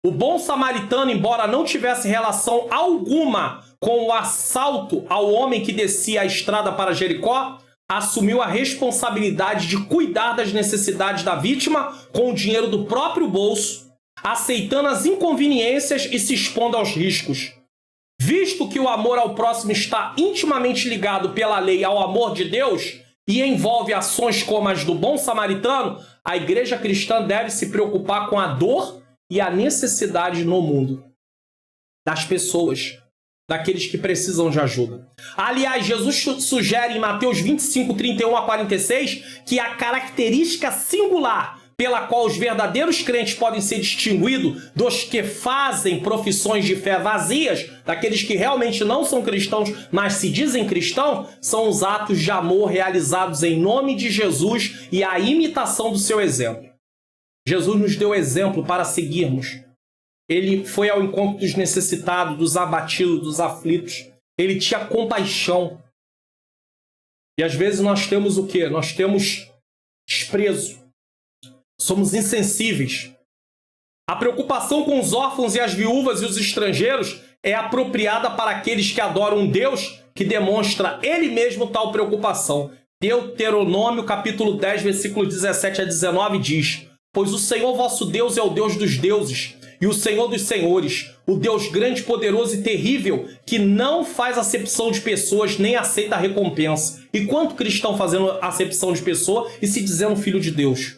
O bom samaritano, embora não tivesse relação alguma com o assalto ao homem que descia a estrada para Jericó, assumiu a responsabilidade de cuidar das necessidades da vítima com o dinheiro do próprio bolso, aceitando as inconveniências e se expondo aos riscos. Visto que o amor ao próximo está intimamente ligado pela lei ao amor de Deus e envolve ações como as do bom samaritano, a igreja cristã deve se preocupar com a dor e a necessidade no mundo das pessoas, daqueles que precisam de ajuda. Aliás, Jesus sugere em Mateus 25, 31 a 46 que a característica singular pela qual os verdadeiros crentes podem ser distinguidos dos que fazem profissões de fé vazias, daqueles que realmente não são cristãos, mas se dizem cristãos, são os atos de amor realizados em nome de Jesus e a imitação do seu exemplo. Jesus nos deu exemplo para seguirmos. Ele foi ao encontro dos necessitados, dos abatidos, dos aflitos. Ele tinha compaixão. E às vezes nós temos o quê? Nós temos desprezo. Somos insensíveis. A preocupação com os órfãos e as viúvas e os estrangeiros é apropriada para aqueles que adoram um Deus que demonstra Ele mesmo tal preocupação. Deuteronômio, capítulo 10, versículo 17 a 19 diz: Pois o Senhor vosso Deus é o Deus dos deuses, e o Senhor dos senhores, o Deus grande, poderoso e terrível, que não faz acepção de pessoas nem aceita recompensa. E quanto cristão fazendo acepção de pessoa e se dizendo filho de Deus?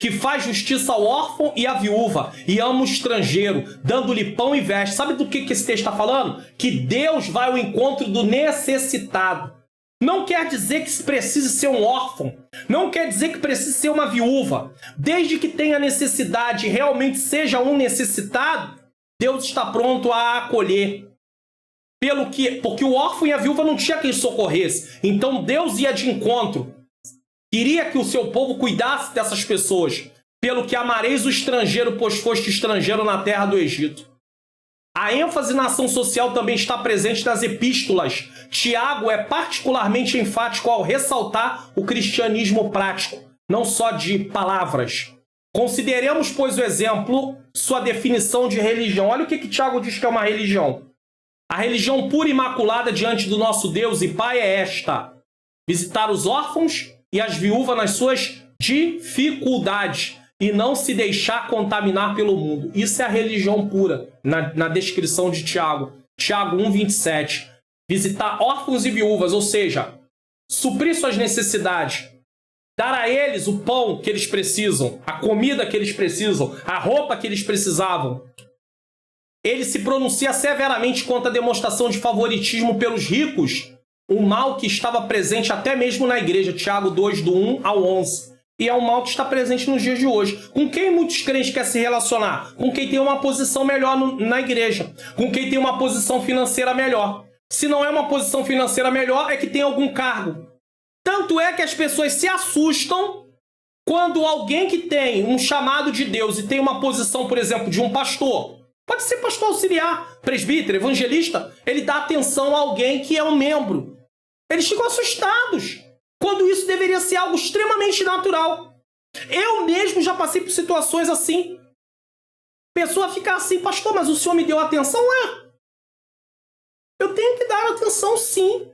Que faz justiça ao órfão e à viúva, e ama o estrangeiro, dando-lhe pão e veste. Sabe do que esse texto está falando? Que Deus vai ao encontro do necessitado. Não quer dizer que precise ser um órfão, não quer dizer que precise ser uma viúva. Desde que tenha necessidade e realmente seja um necessitado, Deus está pronto a acolher. Porque o órfão e a viúva não tinha quem socorresse. Então Deus ia de encontro. Queria que o seu povo cuidasse dessas pessoas. Pelo que amareis o estrangeiro, pois foste estrangeiro na terra do Egito. A ênfase na ação social também está presente nas epístolas. Tiago é particularmente enfático ao ressaltar o cristianismo prático, não só de palavras. Consideremos, pois, o exemplo, sua definição de religião. Olha o que Tiago diz que é uma religião. A religião pura e imaculada diante do nosso Deus e Pai é esta: visitar os órfãos e as viúvas nas suas dificuldades e não se deixar contaminar pelo mundo. Isso é a religião pura, na descrição de Tiago. Tiago 1,27. Visitar órfãos e viúvas, ou seja, suprir suas necessidades, dar a eles o pão que eles precisam, a comida que eles precisam, a roupa que eles precisavam. Ele se pronuncia severamente contra a demonstração de favoritismo pelos ricos, um mal que estava presente até mesmo na igreja. Tiago 2, do 1 ao 11. E é um mal que está presente nos dias de hoje. Com quem muitos crentes querem se relacionar? Com quem tem uma posição melhor na igreja. Com quem tem uma posição financeira melhor. Se não é uma posição financeira melhor, é que tem algum cargo. Tanto é que as pessoas se assustam quando alguém que tem um chamado de Deus e tem uma posição, por exemplo, de um pastor, pode ser pastor auxiliar, presbítero, evangelista, ele dá atenção a alguém que é um membro. Eles ficam assustados, quando isso deveria ser algo extremamente natural. Eu mesmo já passei por situações assim. Pessoa fica assim: pastor, mas o senhor me deu atenção? Eu tenho que dar atenção, sim.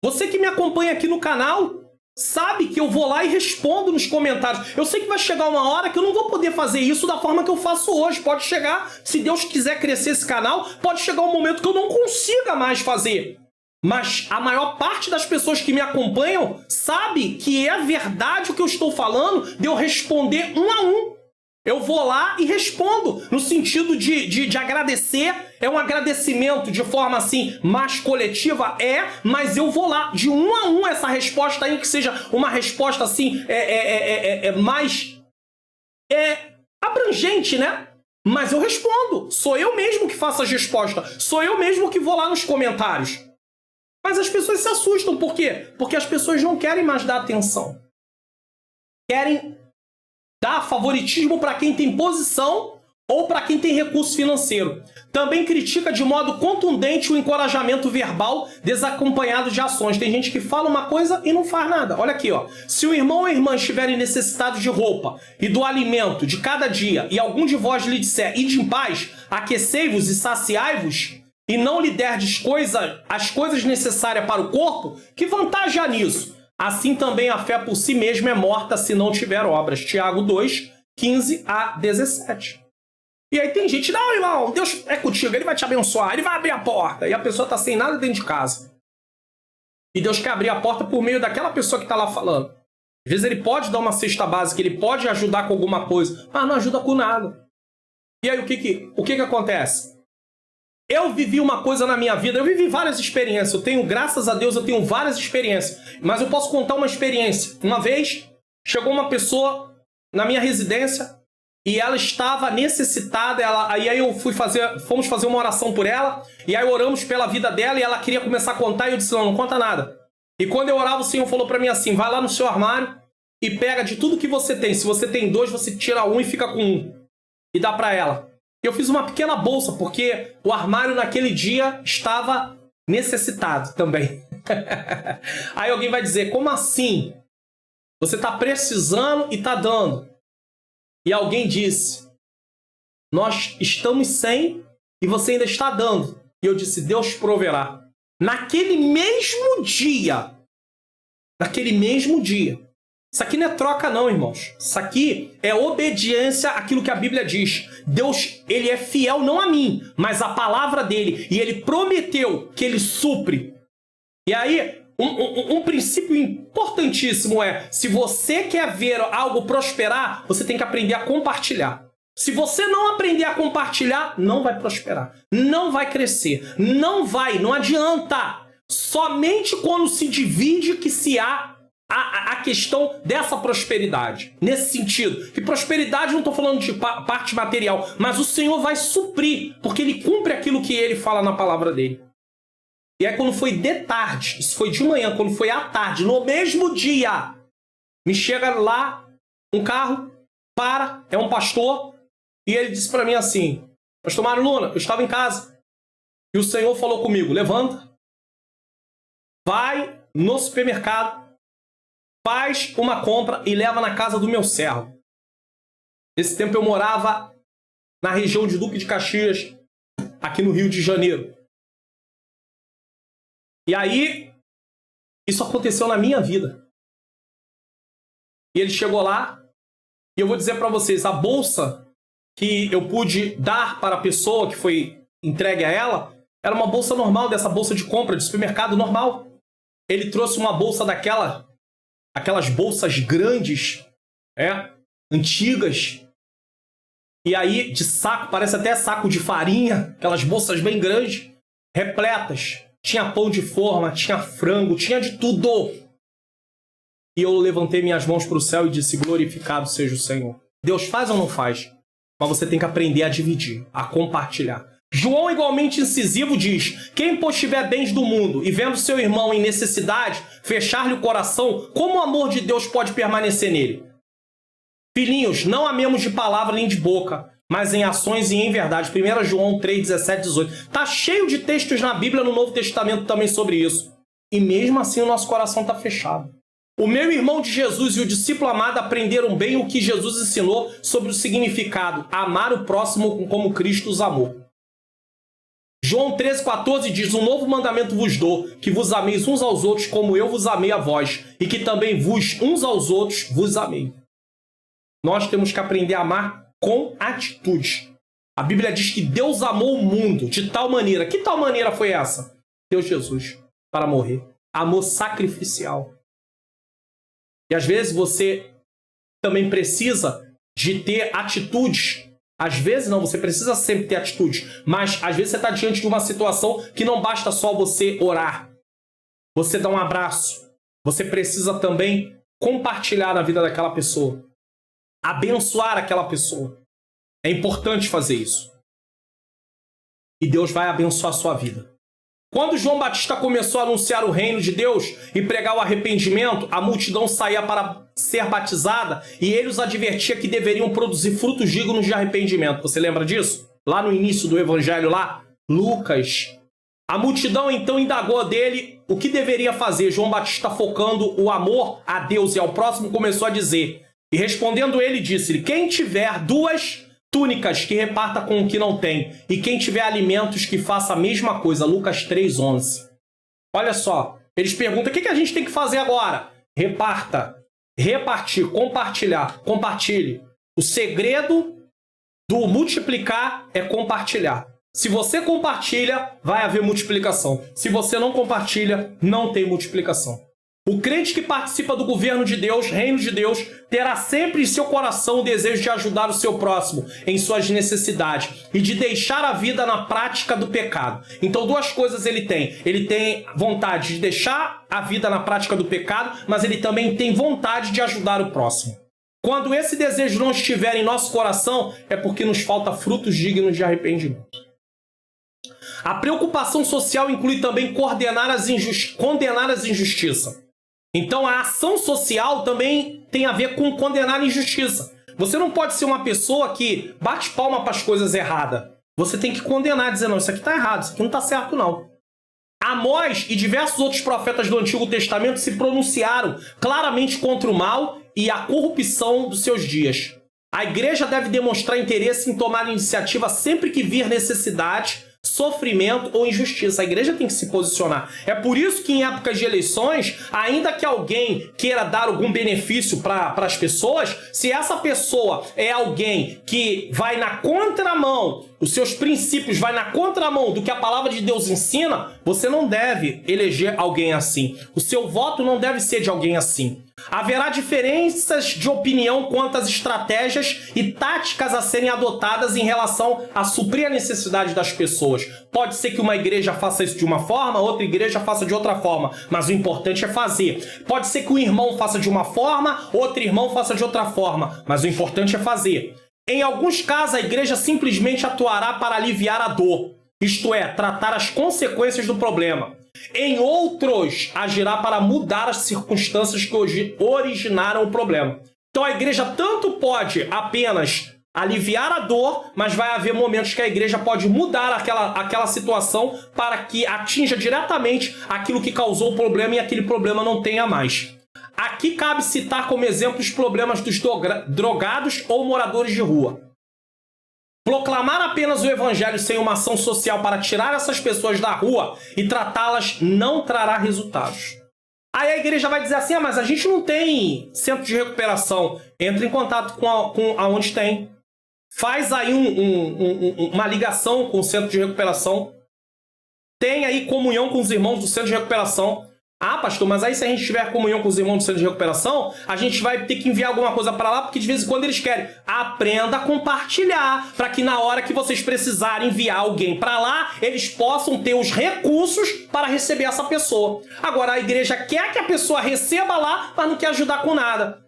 Você que me acompanha aqui no canal sabe que eu vou lá e respondo nos comentários. Eu sei que vai chegar uma hora que eu não vou poder fazer isso da forma que eu faço hoje. Pode chegar, se Deus quiser crescer esse canal, pode chegar um momento que eu não consiga mais fazer. Mas a maior parte das pessoas que me acompanham sabe que é verdade o que eu estou falando de eu responder um a um. Eu vou lá e respondo, no sentido de agradecer. É um agradecimento de forma assim mais coletiva? Mas eu vou lá, de um a um, essa resposta aí, que seja uma resposta assim mais abrangente, né? Mas eu respondo. Sou eu mesmo que faço as respostas. Sou eu mesmo que vou lá nos comentários. Mas as pessoas se assustam. Por quê? Porque as pessoas não querem mais dar atenção. Querem dar favoritismo para quem tem posição ou para quem tem recurso financeiro. Também critica de modo contundente o encorajamento verbal desacompanhado de ações. Tem gente que fala uma coisa e não faz nada. Olha aqui, ó. Se o irmão ou a irmã estiverem necessitados de roupa e do alimento de cada dia, e algum de vós lhe disser: ide em paz, aquecei-vos e saciai-vos, e não lhe derdes as coisas necessárias para o corpo, que vantagem há nisso? Assim também a fé por si mesma é morta se não tiver obras. Tiago 2, 15 a 17. E aí tem gente: não, irmão, Deus é contigo, Ele vai te abençoar, Ele vai abrir a porta. E a pessoa está sem nada dentro de casa. E Deus quer abrir a porta por meio daquela pessoa que está lá falando. Às vezes Ele pode dar uma cesta básica, Ele pode ajudar com alguma coisa, mas não ajuda com nada. E aí o que acontece? Eu vivi uma coisa na minha vida, eu vivi várias experiências. Eu tenho, graças a Deus, eu tenho várias experiências. Mas eu posso contar uma experiência. Uma vez, chegou uma pessoa na minha residência e ela estava necessitada. Aí fomos fazer uma oração por ela. E aí oramos pela vida dela e ela queria começar a contar. E eu disse: não conta nada. E quando eu orava, o Senhor falou para mim assim: vai lá no seu armário e pega de tudo que você tem. Se você tem 2, você tira 1 e fica com 1. E dá para ela. Eu fiz uma pequena bolsa, porque o armário naquele dia estava necessitado também. Aí alguém vai dizer: como assim? Você está precisando e está dando. E alguém disse: nós estamos sem e você ainda está dando. E eu disse: Deus proverá. Naquele mesmo dia, Isso aqui não é troca não, irmãos. Isso aqui é obediência àquilo que a Bíblia diz. Deus, ele é fiel não a mim, mas à palavra dele. E ele prometeu que ele supre. E aí, um princípio importantíssimo é, se você quer ver algo prosperar, você tem que aprender a compartilhar. Se você não aprender a compartilhar, não vai prosperar. Não vai crescer. Não adianta. Somente quando se divide que se há a questão dessa prosperidade. Nesse sentido. Que prosperidade, não estou falando de parte material, mas o Senhor vai suprir, porque ele cumpre aquilo que ele fala na palavra dele. E aí quando foi de tarde, isso foi de manhã, quando foi à tarde, no mesmo dia, me chega lá um carro, é um pastor, e ele disse para mim assim, Pastor Mário Luna, eu estava em casa, e o Senhor falou comigo, levanta, vai no supermercado, faz uma compra e leva na casa do meu servo. Nesse tempo eu morava na região de Duque de Caxias, aqui no Rio de Janeiro. E aí, isso aconteceu na minha vida. E ele chegou lá, e eu vou dizer para vocês, a bolsa que eu pude dar para a pessoa que foi entregue a ela, era uma bolsa normal, dessa bolsa de compra de supermercado normal. Ele trouxe uma bolsa aquelas bolsas grandes, antigas, e aí de saco, parece até saco de farinha, aquelas bolsas bem grandes, repletas. Tinha pão de forma, tinha frango, tinha de tudo. E eu levantei minhas mãos para o céu e disse, glorificado seja o Senhor. Deus faz ou não faz? Mas você tem que aprender a dividir, a compartilhar. João, igualmente incisivo, diz, quem postiver bens do mundo e vendo seu irmão em necessidade, fechar-lhe o coração, como o amor de Deus pode permanecer nele? Filhinhos, não amemos de palavra nem de boca, mas em ações e em verdade. 1 João 3, 17, 18. Está cheio de textos na Bíblia, no Novo Testamento também sobre isso. E mesmo assim o nosso coração está fechado. O meu irmão de Jesus e o discípulo amado aprenderam bem o que Jesus ensinou sobre o significado. Amar o próximo como Cristo os amou. João 13, 14 diz, um novo mandamento vos dou, que vos ameis uns aos outros como eu vos amei a vós, e que também vos uns aos outros vos amei. Nós temos que aprender a amar com atitude. A Bíblia diz que Deus amou o mundo de tal maneira. Que tal maneira foi essa? Deu Jesus para morrer. Amor sacrificial. E às vezes você também precisa de ter atitudes. Às vezes não, você precisa sempre ter atitudes. Mas às vezes você está diante de uma situação que não basta só você orar. Você dá um abraço. Você precisa também compartilhar a vida daquela pessoa. Abençoar aquela pessoa. É importante fazer isso. E Deus vai abençoar a sua vida. Quando João Batista começou a anunciar o reino de Deus e pregar o arrependimento, a multidão saía para ser batizada e ele os advertia que deveriam produzir frutos dignos de arrependimento. Você lembra disso? Lá no início do evangelho, lá, Lucas. A multidão então indagou dele o que deveria fazer. João Batista, focando o amor a Deus e ao próximo, começou a dizer... E respondendo ele, disse-lhe, quem tiver 2 túnicas, que reparta com o que não tem. E quem tiver alimentos, que faça a mesma coisa. Lucas 3:11. Olha só, eles perguntam, o que a gente tem que fazer agora? Reparta, repartir, compartilhar, compartilhe. O segredo do multiplicar é compartilhar. Se você compartilha, vai haver multiplicação. Se você não compartilha, não tem multiplicação. O crente que participa do governo de Deus, reino de Deus, terá sempre em seu coração o desejo de ajudar o seu próximo em suas necessidades e de deixar a vida na prática do pecado. Então, 2 coisas ele tem. Ele tem vontade de deixar a vida na prática do pecado, mas ele também tem vontade de ajudar o próximo. Quando esse desejo não estiver em nosso coração, é porque nos falta frutos dignos de arrependimento. A preocupação social inclui também condenar as injustiças. Então, a ação social também tem a ver com condenar a injustiça. Você não pode ser uma pessoa que bate palma para as coisas erradas. Você tem que condenar, dizer, não, isso aqui está errado, isso aqui não está certo, não. Amós e diversos outros profetas do Antigo Testamento se pronunciaram claramente contra o mal e a corrupção dos seus dias. A igreja deve demonstrar interesse em tomar iniciativa sempre que vir necessidade sofrimento ou injustiça. A igreja tem que se posicionar. É por isso que em épocas de eleições, ainda que alguém queira dar algum benefício para as pessoas, se essa pessoa é alguém que vai na contramão, os seus princípios vai na contramão do que a palavra de Deus ensina, você não deve eleger alguém assim. O seu voto não deve ser de alguém assim. Haverá diferenças de opinião quanto às estratégias e táticas a serem adotadas em relação a suprir a necessidade das pessoas. Pode ser que uma igreja faça isso de uma forma, outra igreja faça de outra forma, mas o importante é fazer. Pode ser que um irmão faça de uma forma, outro irmão faça de outra forma, mas o importante é fazer. Em alguns casos, a igreja simplesmente atuará para aliviar a dor, isto é, tratar as consequências do problema. Em outros, agirá para mudar as circunstâncias que originaram o problema. Então a igreja tanto pode apenas aliviar a dor, mas vai haver momentos que a igreja pode mudar aquela situação para que atinja diretamente aquilo que causou o problema e aquele problema não tenha mais. Aqui cabe citar como exemplo os problemas dos drogados ou moradores de rua. Proclamar apenas o evangelho sem uma ação social para tirar essas pessoas da rua e tratá-las não trará resultados. Aí a igreja vai dizer assim, mas a gente não tem centro de recuperação. Entre em contato com aonde tem. Faz aí uma ligação com o centro de recuperação. Tem aí comunhão com os irmãos do centro de recuperação. Ah, pastor, mas aí se a gente tiver comunhão com os irmãos do centro de recuperação, a gente vai ter que enviar alguma coisa para lá, porque de vez em quando eles querem. Aprenda a compartilhar, para que na hora que vocês precisarem enviar alguém para lá, eles possam ter os recursos para receber essa pessoa. Agora, a igreja quer que a pessoa receba lá, mas não quer ajudar com nada.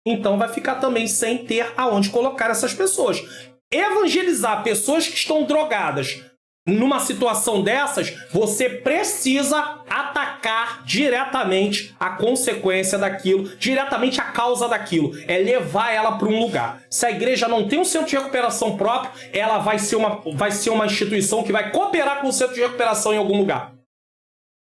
Então vai ficar também sem ter aonde colocar essas pessoas. Evangelizar pessoas que estão drogadas, numa situação dessas, você precisa atacar diretamente a consequência daquilo, diretamente a causa daquilo. É levar ela para um lugar. Se a igreja não tem um centro de recuperação próprio, ela vai ser uma instituição que vai cooperar com o centro de recuperação em algum lugar.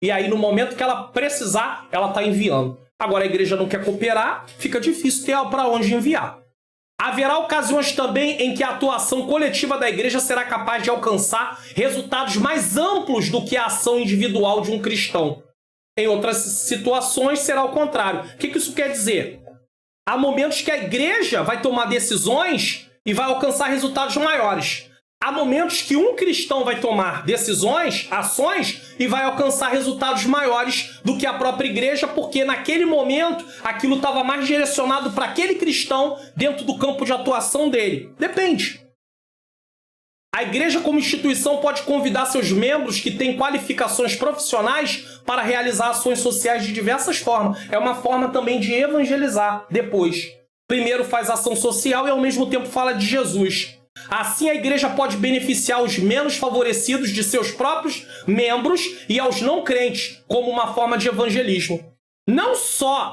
E aí, no momento que ela precisar, ela está enviando. Agora, a igreja não quer cooperar, fica difícil ter para onde enviar. Haverá ocasiões também em que a atuação coletiva da igreja será capaz de alcançar resultados mais amplos do que a ação individual de um cristão. Em outras situações será o contrário. O que isso quer dizer? Há momentos que a igreja vai tomar decisões e vai alcançar resultados maiores. Há momentos que um cristão vai tomar decisões, ações, e vai alcançar resultados maiores do que a própria igreja, porque naquele momento aquilo estava mais direcionado para aquele cristão dentro do campo de atuação dele. Depende. A igreja como instituição pode convidar seus membros que têm qualificações profissionais para realizar ações sociais de diversas formas. É uma forma também de evangelizar depois. Primeiro faz ação social e ao mesmo tempo fala de Jesus. Assim, a igreja pode beneficiar os menos favorecidos de seus próprios membros e aos não crentes, como uma forma de evangelismo. Não só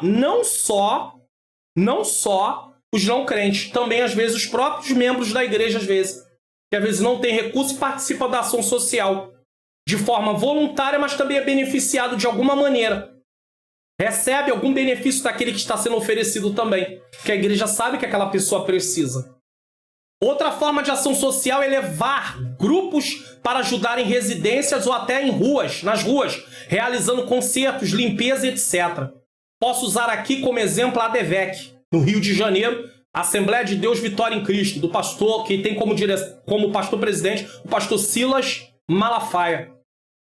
os não crentes, também às vezes os próprios membros da igreja, que às vezes não tem recurso e participa da ação social de forma voluntária, mas também é beneficiado de alguma maneira. Recebe algum benefício daquele que está sendo oferecido também, que a igreja sabe que aquela pessoa precisa. Outra forma de ação social é levar grupos para ajudar em residências ou até nas ruas, realizando concertos, limpeza, etc. Posso usar aqui como exemplo a ADVEC, no Rio de Janeiro, Assembleia de Deus Vitória em Cristo, do pastor que tem como pastor-presidente o pastor Silas Malafaia,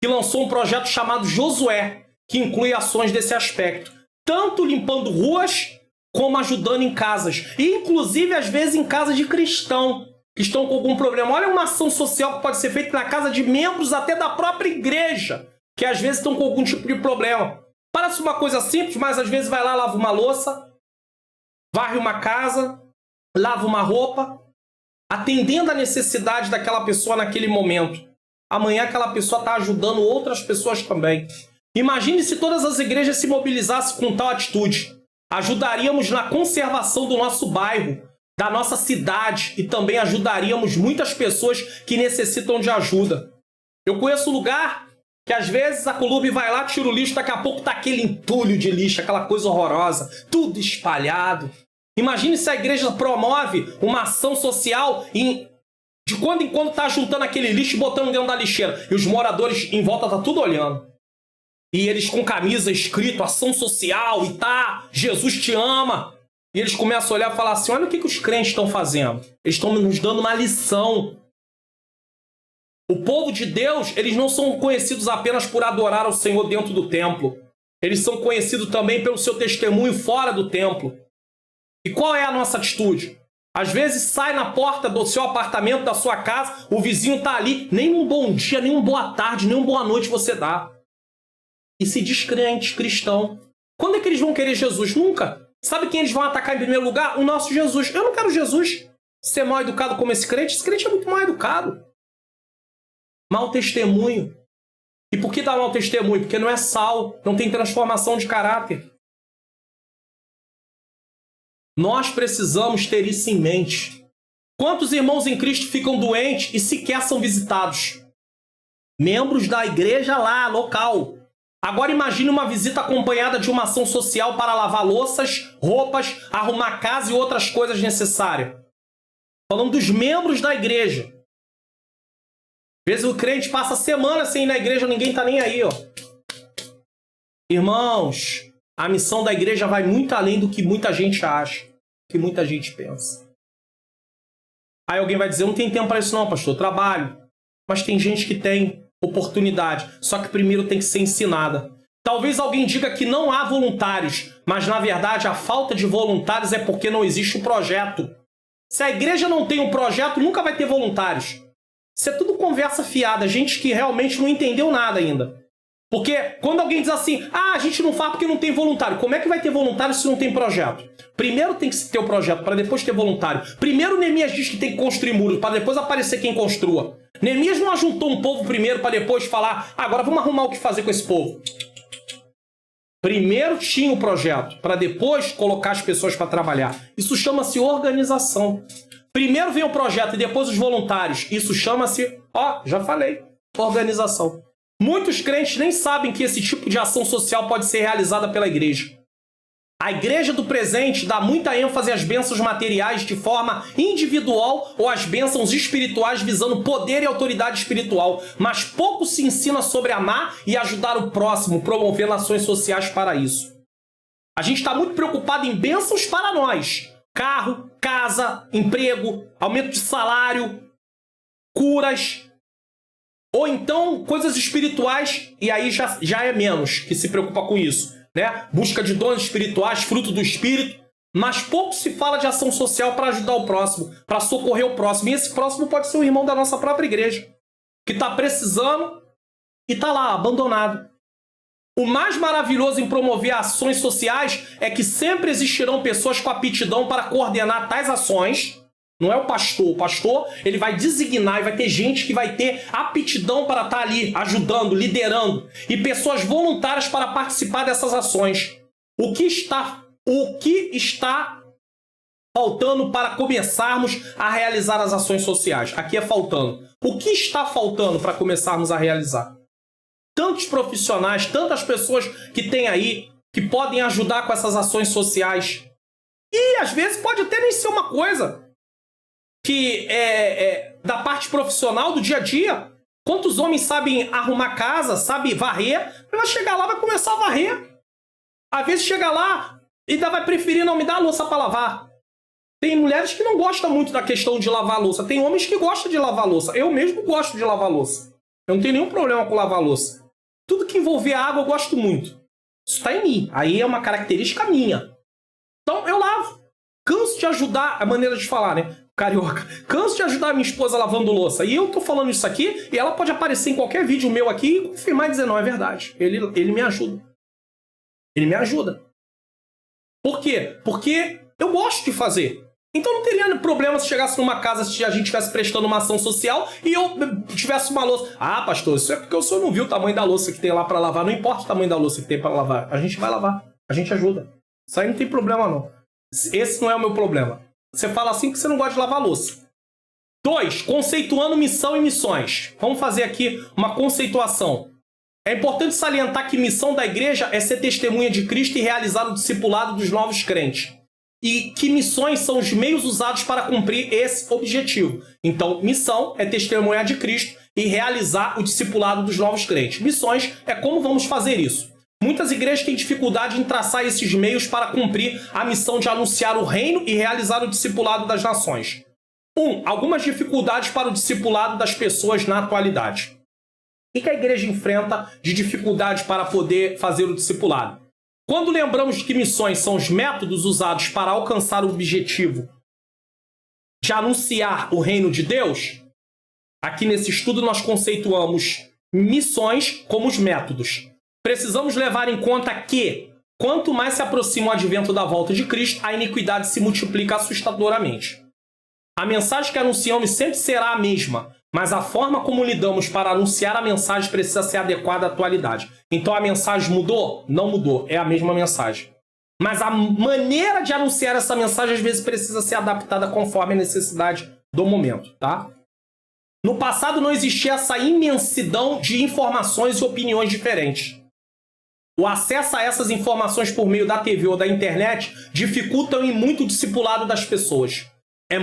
que lançou um projeto chamado Josué, que inclui ações desse aspecto, tanto limpando ruas como ajudando em casas. E, inclusive, às vezes, em casa de cristão que estão com algum problema. Olha uma ação social que pode ser feita na casa de membros até da própria igreja, que às vezes estão com algum tipo de problema. Parece uma coisa simples, mas às vezes vai lá, lava uma louça, varre uma casa, lava uma roupa, atendendo a necessidade daquela pessoa naquele momento. Amanhã aquela pessoa está ajudando outras pessoas também. Imagine se todas as igrejas se mobilizassem com tal atitude. Ajudaríamos na conservação do nosso bairro, da nossa cidade, e também ajudaríamos muitas pessoas que necessitam de ajuda. Eu conheço um lugar que às vezes a Colube vai lá, tira o lixo, daqui a pouco tá aquele entulho de lixo, aquela coisa horrorosa, tudo espalhado. Imagine se a igreja promove uma ação social em De quando em quando tá juntando aquele lixo e botando dentro da lixeira. E os moradores em volta tá tudo olhando. E eles com camisa escrito ação social e tá, Jesus te ama. E eles começam a olhar e falar assim, olha o que os crentes estão fazendo. Eles estão nos dando uma lição. O povo de Deus, eles não são conhecidos apenas por adorar ao Senhor dentro do templo. Eles são conhecidos também pelo seu testemunho fora do templo. E qual é a nossa atitude? Às vezes sai na porta do seu apartamento, da sua casa, o vizinho está ali, nem um bom dia, nem uma boa tarde, nem uma boa noite você dá. E se diz crente, cristão. Quando é que eles vão querer Jesus? Nunca. Sabe quem eles vão atacar em primeiro lugar? O nosso Jesus. Eu não quero Jesus ser mal educado como esse crente é muito mal educado. Mau testemunho. E por que dá mau testemunho? Porque não é sal, não tem transformação de caráter. Nós precisamos ter isso em mente. Quantos irmãos em Cristo ficam doentes e sequer são visitados? Membros da igreja lá, local. Agora imagine uma visita acompanhada de uma ação social para lavar louças, roupas, arrumar casa e outras coisas necessárias. Falando dos membros da igreja. Às vezes o crente passa semana sem ir na igreja, ninguém está nem aí, ó. Irmãos, a missão da igreja vai muito além do que muita gente acha, do que muita gente pensa. Aí alguém vai dizer, eu não tenho tempo para isso não, pastor, eu trabalho. Mas tem gente que tem oportunidade, só que primeiro tem que ser ensinada. Talvez alguém diga que não há voluntários, mas na verdade a falta de voluntários é porque não existe um projeto. Se a igreja não tem um projeto, nunca vai ter voluntários. Isso é tudo conversa fiada, gente que realmente não entendeu nada ainda. Porque quando alguém diz assim, a gente não faz porque não tem voluntário. Como é que vai ter voluntário se não tem projeto? Primeiro tem que ter o projeto, para depois ter voluntário. Primeiro Neemias diz que tem que construir muros, para depois aparecer quem construa. Neemias não ajuntou um povo primeiro, para depois falar, agora vamos arrumar o que fazer com esse povo. Primeiro tinha o projeto, para depois colocar as pessoas para trabalhar. Isso chama-se organização. Primeiro vem o projeto e depois os voluntários. Isso chama-se, já falei, organização. Muitos crentes nem sabem que esse tipo de ação social pode ser realizada pela igreja. A igreja do presente dá muita ênfase às bênçãos materiais de forma individual ou às bênçãos espirituais visando poder e autoridade espiritual, mas pouco se ensina sobre amar e ajudar o próximo, promovendo ações sociais para isso. A gente está muito preocupado em bênçãos para nós. Carro, casa, emprego, aumento de salário, curas... Ou então, coisas espirituais, e aí já é menos que se preocupa com isso, né? Busca de dons espirituais, fruto do Espírito, mas pouco se fala de ação social para ajudar o próximo, para socorrer o próximo. E esse próximo pode ser o irmão da nossa própria igreja, que está precisando e está lá, abandonado. O mais maravilhoso em promover ações sociais é que sempre existirão pessoas com aptidão para coordenar tais ações. Não é o pastor ele vai designar e vai ter gente que vai ter aptidão para estar ali, ajudando, liderando, e pessoas voluntárias para participar dessas ações. O que está faltando para começarmos a realizar as ações sociais? Aqui é faltando. O que está faltando para começarmos a realizar? Tantos profissionais, tantas pessoas que tem aí, que podem ajudar com essas ações sociais. E às vezes pode até nem ser uma coisa que da parte profissional do dia a dia. Quantos homens sabem arrumar casa, sabem varrer? Vai chegar lá, vai começar a varrer. Às vezes chega lá e ainda vai preferir não me dar a louça para lavar. Tem mulheres que não gostam muito da questão de lavar a louça. Tem homens que gostam de lavar a louça. Eu mesmo gosto de lavar a louça. Eu não tenho nenhum problema com lavar a louça. Tudo que envolver água eu gosto muito. Isso está em mim. Aí é uma característica minha. Então eu lavo. Canso de ajudar, a maneira de falar, né? Carioca. Canso de ajudar a minha esposa lavando louça. E eu tô falando isso aqui e ela pode aparecer em qualquer vídeo meu aqui e confirmar e dizer, não, é verdade. Ele me ajuda. Ele me ajuda. Por quê? Porque eu gosto de fazer. Então não teria problema se chegasse numa casa, se a gente estivesse prestando uma ação social e eu tivesse uma louça. Ah, pastor, isso é porque o senhor não viu o tamanho da louça que tem lá para lavar. Não importa o tamanho da louça que tem para lavar. A gente vai lavar. A gente ajuda. Isso aí não tem problema, não. Esse não é o meu problema. Você fala assim porque você não gosta de lavar louça. 2. Conceituando missão e missões. Vamos fazer aqui uma conceituação. É importante salientar que missão da igreja é ser testemunha de Cristo e realizar o discipulado dos novos crentes. e que missões são os meios usados para cumprir esse objetivo. Então, missão é testemunhar de Cristo e realizar o discipulado dos novos crentes. Missões é como vamos fazer isso. Muitas igrejas têm dificuldade em traçar esses meios para cumprir a missão de anunciar o reino e realizar o discipulado das nações. 1. Algumas dificuldades para o discipulado das pessoas na atualidade. O que a igreja enfrenta de dificuldade para poder fazer o discipulado? Quando lembramos que missões são os métodos usados para alcançar o objetivo de anunciar o reino de Deus, aqui nesse estudo nós conceituamos missões como os métodos. Precisamos levar em conta que, quanto mais se aproxima o advento da volta de Cristo, a iniquidade se multiplica assustadoramente. A mensagem que anunciamos sempre será a mesma, mas a forma como lidamos para anunciar a mensagem precisa ser adequada à atualidade. Então a mensagem mudou? Não mudou, é a mesma mensagem. Mas a maneira de anunciar essa mensagem às vezes precisa ser adaptada conforme a necessidade do momento, tá? No passado não existia essa imensidão de informações e opiniões diferentes. O acesso a essas informações por meio da TV ou da internet dificultam e muito o discipulado das pessoas. É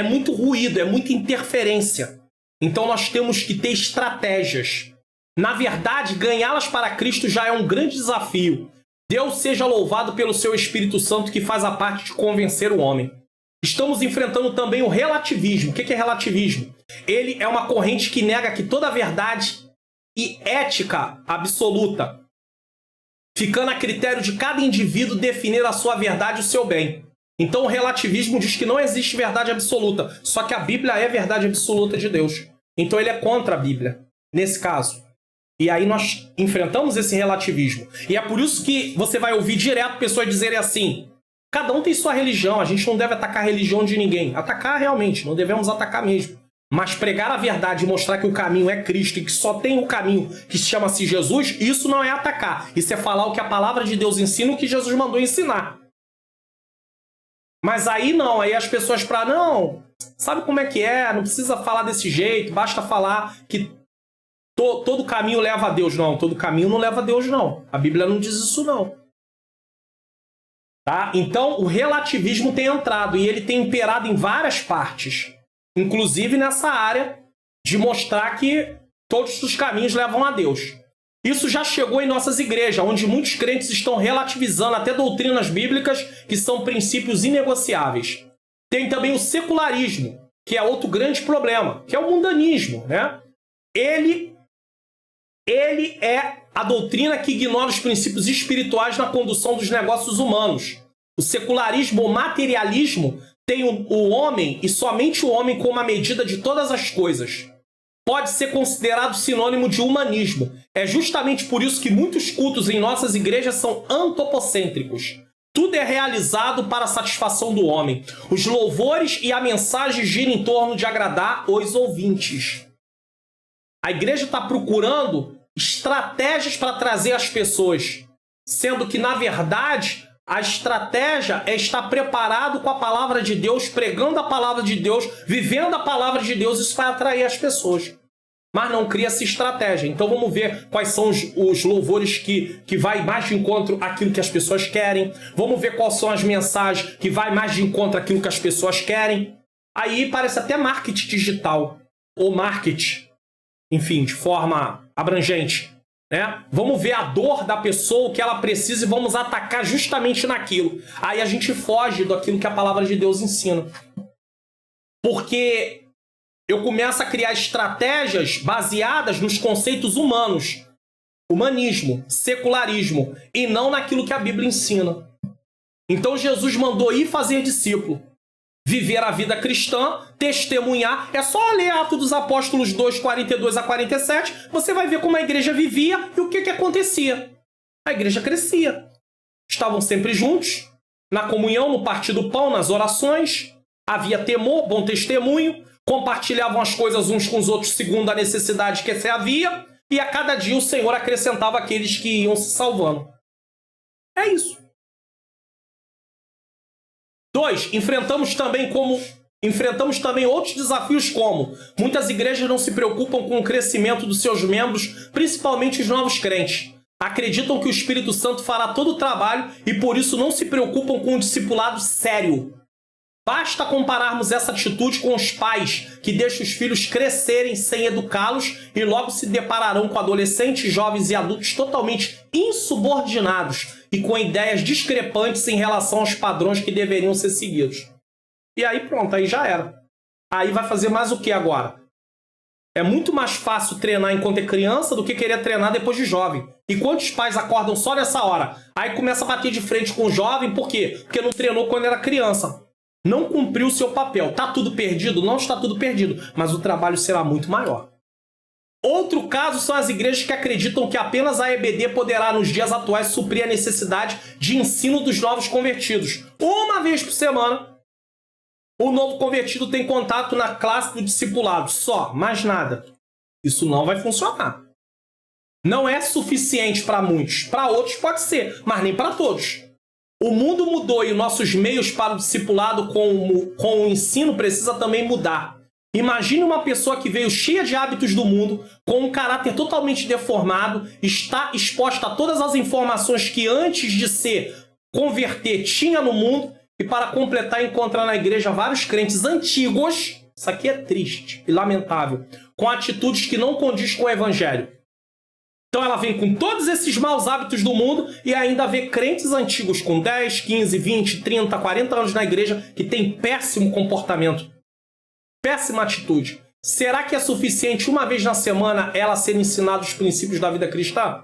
muito ruído, é muita interferência. Então nós temos que ter estratégias. Na verdade, ganhá-las para Cristo já é um grande desafio. Deus seja louvado pelo seu Espírito Santo que faz a parte de convencer o homem. Estamos enfrentando também o relativismo. O que é relativismo? Ele é uma corrente que nega que toda verdade e ética absoluta, ficando a critério de cada indivíduo definir a sua verdade e o seu bem. Então o relativismo diz que não existe verdade absoluta, só que a Bíblia é a verdade absoluta de Deus. Então ele é contra a Bíblia, nesse caso. E aí nós enfrentamos esse relativismo. E é por isso que você vai ouvir direto pessoas dizerem assim: cada um tem sua religião, a gente não deve atacar a religião de ninguém. Atacar realmente, não devemos atacar mesmo. Mas pregar a verdade e mostrar que o caminho é Cristo e que só tem um caminho que chama-se Jesus, isso não é atacar. Isso é falar o que a palavra de Deus ensina, o que Jesus mandou ensinar. Mas aí não, aí as pessoas não, sabe como é que é, não precisa falar desse jeito, basta falar que todo caminho leva a Deus. Não, todo caminho não leva a Deus, não. A Bíblia não diz isso, não. Tá? Então, o relativismo tem entrado e ele tem imperado em várias partes. Inclusive nessa área de mostrar que todos os caminhos levam a Deus. Isso já chegou em nossas igrejas, onde muitos crentes estão relativizando até doutrinas bíblicas que são princípios inegociáveis. Tem também o secularismo, que é outro grande problema, que é o mundanismo, né? Ele é a doutrina que ignora os princípios espirituais na condução dos negócios humanos. O secularismo ou materialismo tem o homem e somente o homem como a medida de todas as coisas. Pode ser considerado sinônimo de humanismo. É justamente por isso que muitos cultos em nossas igrejas são antropocêntricos. Tudo é realizado para a satisfação do homem. Os louvores e a mensagem giram em torno de agradar os ouvintes. A igreja está procurando estratégias para trazer as pessoas, sendo que, na verdade, a estratégia é estar preparado com a palavra de Deus, pregando a palavra de Deus, vivendo a palavra de Deus. Isso vai atrair as pessoas. Mas não cria-se estratégia. Então vamos ver quais são os louvores que vai mais de encontro àquilo que as pessoas querem. Vamos ver quais são as mensagens que vai mais de encontro àquilo que as pessoas querem. Aí parece até marketing digital. Ou marketing, enfim, de forma abrangente. Né? Vamos ver a dor da pessoa, o que ela precisa, e vamos atacar justamente naquilo. Aí a gente foge daquilo que a palavra de Deus ensina. Porque eu começo a criar estratégias baseadas nos conceitos humanos. Humanismo, secularismo, e não naquilo que a Bíblia ensina. Então Jesus mandou ir fazer discípulo. Viver a vida cristã, testemunhar. É só ler Atos dos Apóstolos 2, 42 a 47. Você vai ver como a igreja vivia e o que acontecia. A igreja crescia. Estavam sempre juntos, na comunhão, no partir do pão, nas orações. Havia temor, bom testemunho. Compartilhavam as coisas uns com os outros segundo a necessidade que se havia. E a cada dia o Senhor acrescentava aqueles que iam se salvando. É isso. 2. Enfrentamos também outros desafios, como muitas igrejas não se preocupam com o crescimento dos seus membros, principalmente os novos crentes. Acreditam que o Espírito Santo fará todo o trabalho e por isso não se preocupam com o discipulado sério. Basta compararmos essa atitude com os pais que deixam os filhos crescerem sem educá-los e logo se depararão com adolescentes, jovens e adultos totalmente insubordinados e com ideias discrepantes em relação aos padrões que deveriam ser seguidos. E aí pronto, aí já era. Aí vai fazer mais o que agora? É muito mais fácil treinar enquanto é criança do que querer treinar depois de jovem. E quantos pais acordam só nessa hora? Aí começa a bater de frente com o jovem, por quê? Porque não treinou quando era criança. Não cumpriu o seu papel. Tá tudo perdido? Não está tudo perdido, mas o trabalho será muito maior. Outro caso são as igrejas que acreditam que apenas a EBD poderá, nos dias atuais, suprir a necessidade de ensino dos novos convertidos. Uma vez por semana, o novo convertido tem contato na classe do discipulado. Só, mais nada. Isso não vai funcionar. Não é suficiente para muitos. Para outros pode ser, mas nem para todos. O mundo mudou e nossos meios para o discipulado com o ensino precisa também mudar. Imagine uma pessoa que veio cheia de hábitos do mundo, com um caráter totalmente deformado, está exposta a todas as informações que antes de se converter tinha no mundo, e para completar encontrar na igreja vários crentes antigos, isso aqui é triste e lamentável, com atitudes que não condiz com o evangelho. Então ela vem com todos esses maus hábitos do mundo e ainda vê crentes antigos com 10, 15, 20, 30, 40 anos na igreja que tem péssimo comportamento, péssima atitude. Será que é suficiente uma vez na semana ela ser ensinada os princípios da vida cristã?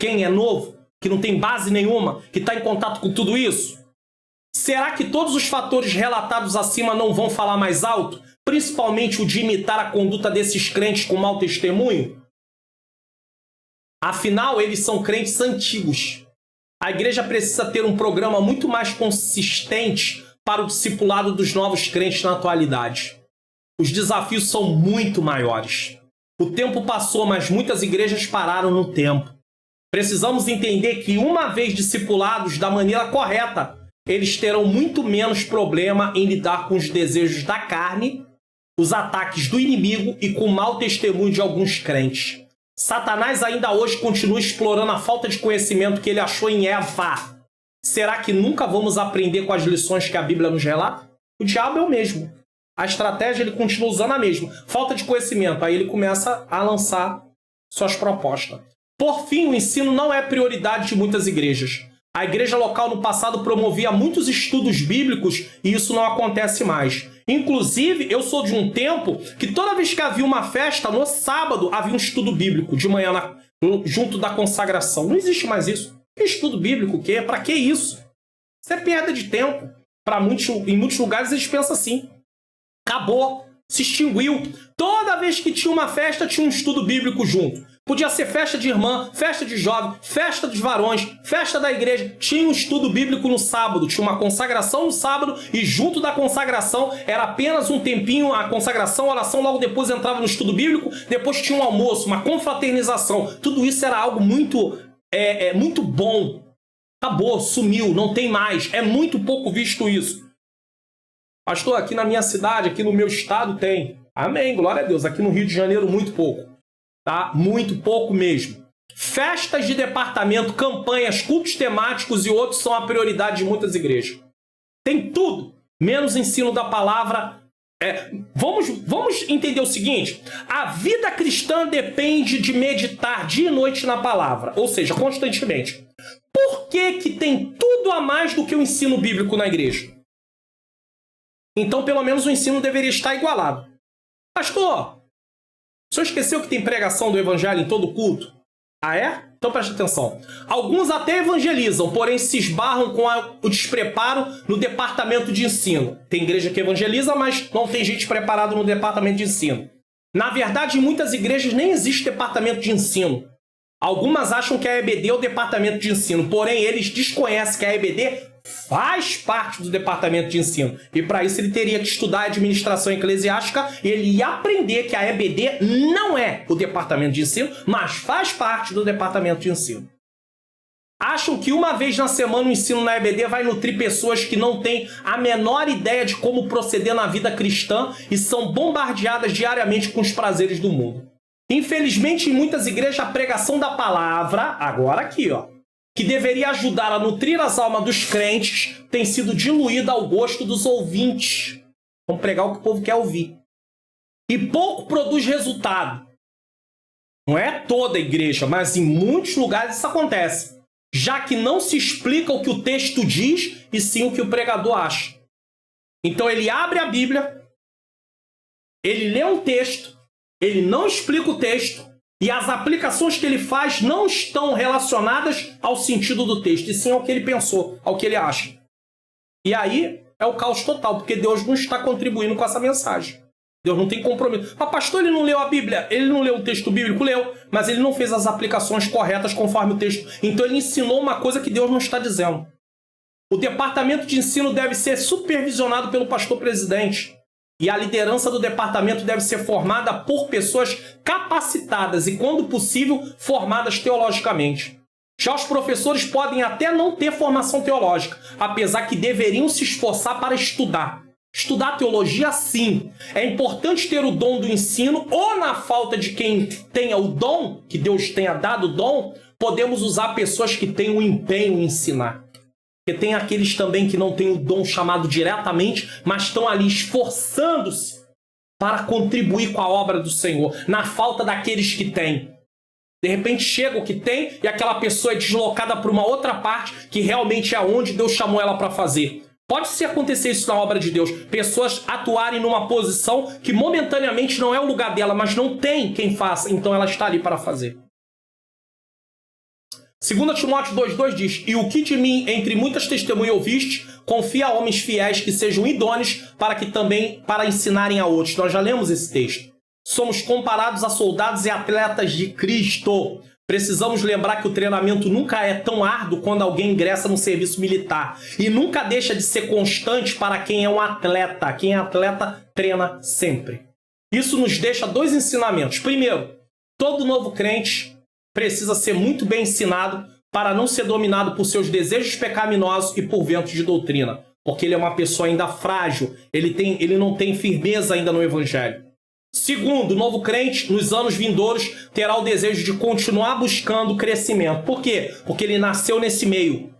Quem é novo, que não tem base nenhuma, que está em contato com tudo isso? Será que todos os fatores relatados acima não vão falar mais alto? Principalmente o de imitar a conduta desses crentes com mau testemunho? Afinal, eles são crentes antigos. A igreja precisa ter um programa muito mais consistente para o discipulado dos novos crentes na atualidade. Os desafios são muito maiores. O tempo passou, mas muitas igrejas pararam no tempo. Precisamos entender que, uma vez discipulados da maneira correta, eles terão muito menos problema em lidar com os desejos da carne, os ataques do inimigo e com o mau testemunho de alguns crentes. Satanás ainda hoje continua explorando a falta de conhecimento que ele achou em Eva. Será que nunca vamos aprender com as lições que a Bíblia nos relata? O diabo é o mesmo. A estratégia ele continua usando a mesma. Falta de conhecimento. Aí ele começa a lançar suas propostas. Por fim, o ensino não é prioridade de muitas igrejas. A igreja local no passado promovia muitos estudos bíblicos e isso não acontece mais. Inclusive, eu sou de um tempo que toda vez que havia uma festa, no sábado havia um estudo bíblico de manhã junto da consagração. Não existe mais isso. Que estudo bíblico o quê? Para que isso? Isso é perda de tempo. Em muitos lugares eles pensam assim. Acabou. Se extinguiu. Toda vez que tinha uma festa, tinha um estudo bíblico junto. Podia ser festa de irmã, festa de jovem, festa dos varões, festa da igreja. Tinha um estudo bíblico no sábado, tinha uma consagração no sábado e junto da consagração era apenas um tempinho, a consagração, a oração, logo depois entrava no estudo bíblico, depois tinha um almoço, uma confraternização. Tudo isso era algo muito bom. Acabou, sumiu, não tem mais. É muito pouco visto isso. Pastor, aqui na minha cidade, aqui no meu estado tem. Amém, glória a Deus. Aqui no Rio de Janeiro, muito pouco. Tá? Muito pouco mesmo. Festas de departamento, campanhas, cultos temáticos e outros são a prioridade de muitas igrejas. Tem tudo, menos ensino da palavra. Vamos entender o seguinte: a vida cristã depende de meditar dia e noite na palavra, ou seja, constantemente. Por que tem tudo a mais do que o ensino bíblico na igreja? Então, pelo menos o ensino deveria estar igualado. Pastor, o senhor esqueceu que tem pregação do evangelho em todo culto? Ah, é? Então preste atenção. Alguns até evangelizam, porém se esbarram com o despreparo no departamento de ensino. Tem igreja que evangeliza, mas não tem gente preparada no departamento de ensino. Na verdade, em muitas igrejas nem existe departamento de ensino. Algumas acham que a EBD é o departamento de ensino, porém eles desconhecem que a EBD faz parte do departamento de ensino. E para isso ele teria que estudar administração eclesiástica e ele ia aprender que a EBD não é o departamento de ensino, mas faz parte do departamento de ensino. Acham que uma vez na semana o ensino na EBD vai nutrir pessoas que não têm a menor ideia de como proceder na vida cristã e são bombardeadas diariamente com os prazeres do mundo. Infelizmente, em muitas igrejas, a pregação da palavra, agora aqui, ó, que deveria ajudar a nutrir as almas dos crentes, tem sido diluída ao gosto dos ouvintes. Vamos pregar o que o povo quer ouvir. E pouco produz resultado. Não é toda a igreja, mas em muitos lugares isso acontece. Já que não se explica o que o texto diz, e sim o que o pregador acha. Então ele abre a Bíblia, ele lê um texto, ele não explica o texto, e as aplicações que ele faz não estão relacionadas ao sentido do texto, e sim ao que ele pensou, ao que ele acha. E aí é o caos total, porque Deus não está contribuindo com essa mensagem. Deus não tem compromisso. Mas pastor, ele não leu a Bíblia, ele não leu o texto bíblico, leu, mas ele não fez as aplicações corretas conforme o texto. Então ele ensinou uma coisa que Deus não está dizendo. O departamento de ensino deve ser supervisionado pelo pastor presidente. E a liderança do departamento deve ser formada por pessoas capacitadas e, quando possível, formadas teologicamente. Já os professores podem até não ter formação teológica, apesar que deveriam se esforçar para estudar. Estudar teologia, sim. É importante ter o dom do ensino, ou na falta de quem tenha o dom, que Deus tenha dado o dom, podemos usar pessoas que têm um empenho em ensinar. Porque tem aqueles também que não têm o dom chamado diretamente, mas estão ali esforçando-se para contribuir com a obra do Senhor, na falta daqueles que têm. De repente chega o que tem e aquela pessoa é deslocada para uma outra parte que realmente é onde Deus chamou ela para fazer. Pode-se acontecer isso na obra de Deus. Pessoas atuarem numa posição que momentaneamente não é o lugar dela, mas não tem quem faça, então ela está ali para fazer. 2 Timóteo 2,2 diz: E o que de mim, entre muitas testemunhas ouviste, confia a homens fiéis que sejam idôneos para ensinarem a outros. Nós já lemos esse texto. Somos comparados a soldados e atletas de Cristo. Precisamos lembrar que o treinamento nunca é tão árduo quando alguém ingressa no serviço militar. E nunca deixa de ser constante para quem é um atleta. Quem é atleta treina sempre. Isso nos deixa dois ensinamentos. Primeiro, todo novo crente precisa ser muito bem ensinado para não ser dominado por seus desejos pecaminosos e por ventos de doutrina. Porque ele é uma pessoa ainda frágil. Ele não tem firmeza ainda no evangelho. Segundo, o novo crente, nos anos vindouros, terá o desejo de continuar buscando crescimento. Por quê? Porque ele nasceu nesse meio.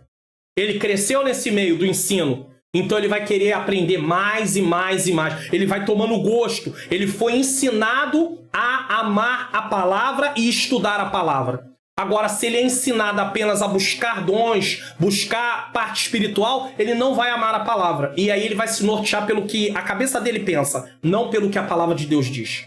Ele cresceu nesse meio do ensino. Então ele vai querer aprender mais e mais e mais. Ele vai tomando gosto. Ele foi ensinado a amar a palavra e estudar a palavra. Agora, se ele é ensinado apenas a buscar dons, buscar parte espiritual, ele não vai amar a palavra. E aí ele vai se nortear pelo que a cabeça dele pensa, não pelo que a palavra de Deus diz.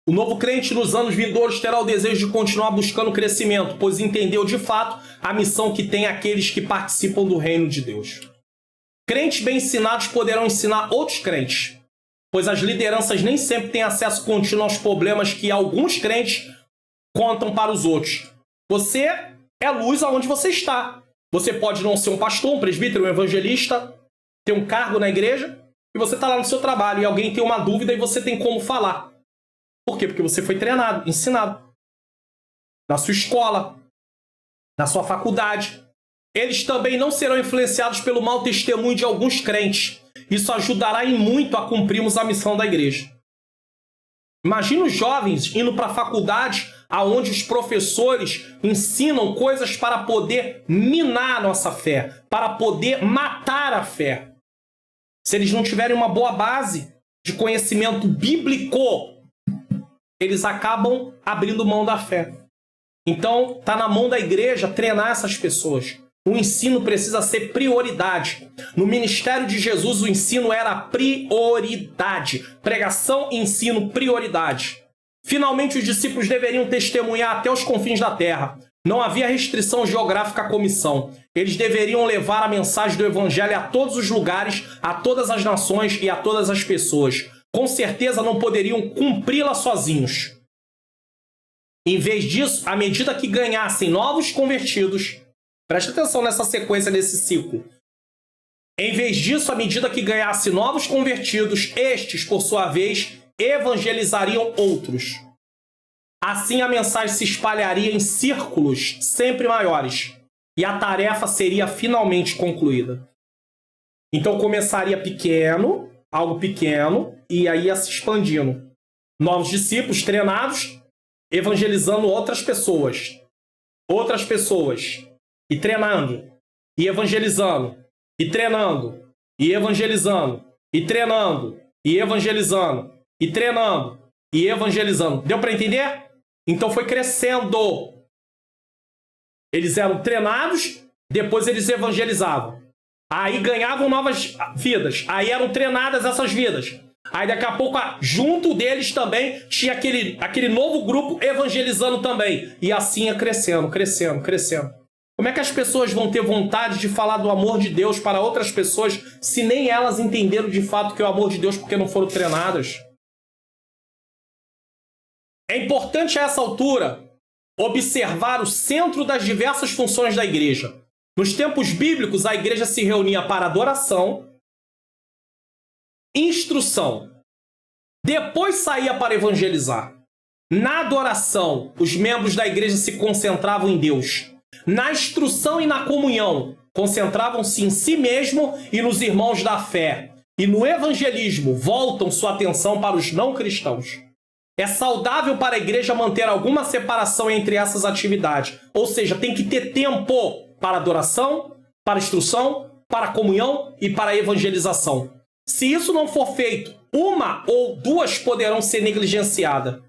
O novo crente nos anos vindouros terá o desejo de continuar buscando crescimento, pois entendeu de fato a missão que tem aqueles que participam do reino de Deus. Crentes bem ensinados poderão ensinar outros crentes, pois as lideranças nem sempre têm acesso contínuo aos problemas que alguns crentes contam para os outros. Você é luz aonde você está. Você pode não ser um pastor, um presbítero, um evangelista, ter um cargo na igreja, e você está lá no seu trabalho e alguém tem uma dúvida e você tem como falar. Por quê? Porque você foi treinado, ensinado. Na sua escola, na sua faculdade. Eles também não serão influenciados pelo mau testemunho de alguns crentes. Isso ajudará em muito a cumprirmos a missão da igreja. Imagina os jovens indo para a faculdade, onde os professores ensinam coisas para poder minar a nossa fé, para poder matar a fé. Se eles não tiverem uma boa base de conhecimento bíblico, eles acabam abrindo mão da fé. Então, está na mão da igreja treinar essas pessoas. O ensino precisa ser prioridade. No ministério de Jesus, o ensino era prioridade. Pregação, ensino, prioridade. Finalmente, os discípulos deveriam testemunhar até os confins da terra. Não havia restrição geográfica à comissão. Eles deveriam levar a mensagem do evangelho a todos os lugares, a todas as nações e a todas as pessoas. Com certeza não poderiam cumpri-la sozinhos. Em vez disso, à medida que ganhassem novos convertidos, preste atenção nessa sequência, nesse ciclo. Em vez disso, à medida que ganhassem novos convertidos, estes, por sua vez, evangelizariam outros. Assim, a mensagem se espalharia em círculos sempre maiores e a tarefa seria finalmente concluída. Então, começaria pequeno, algo pequeno e aí ia se expandindo. Novos discípulos treinados, evangelizando outras pessoas, e treinando, e evangelizando, e treinando, e evangelizando, e treinando, e evangelizando, e treinando, e evangelizando. Deu para entender? Então foi crescendo. Eles eram treinados, depois eles evangelizavam. Aí ganhavam novas vidas, aí eram treinadas essas vidas. Aí daqui a pouco, junto deles também, tinha aquele novo grupo evangelizando também. E assim ia crescendo. Como é que as pessoas vão ter vontade de falar do amor de Deus para outras pessoas se nem elas entenderam de fato que é o amor de Deus porque não foram treinadas? É importante a essa altura observar o centro das diversas funções da igreja. Nos tempos bíblicos, a igreja se reunia para adoração, instrução. Depois saía para evangelizar. Na adoração, os membros da igreja se concentravam em Deus. Na instrução e na comunhão, concentravam-se em si mesmo e nos irmãos da fé. E no evangelismo, voltam sua atenção para os não cristãos. É saudável para a igreja manter alguma separação entre essas atividades. Ou seja, tem que ter tempo para adoração, para instrução, para comunhão e para evangelização. Se isso não for feito, uma ou duas poderão ser negligenciadas.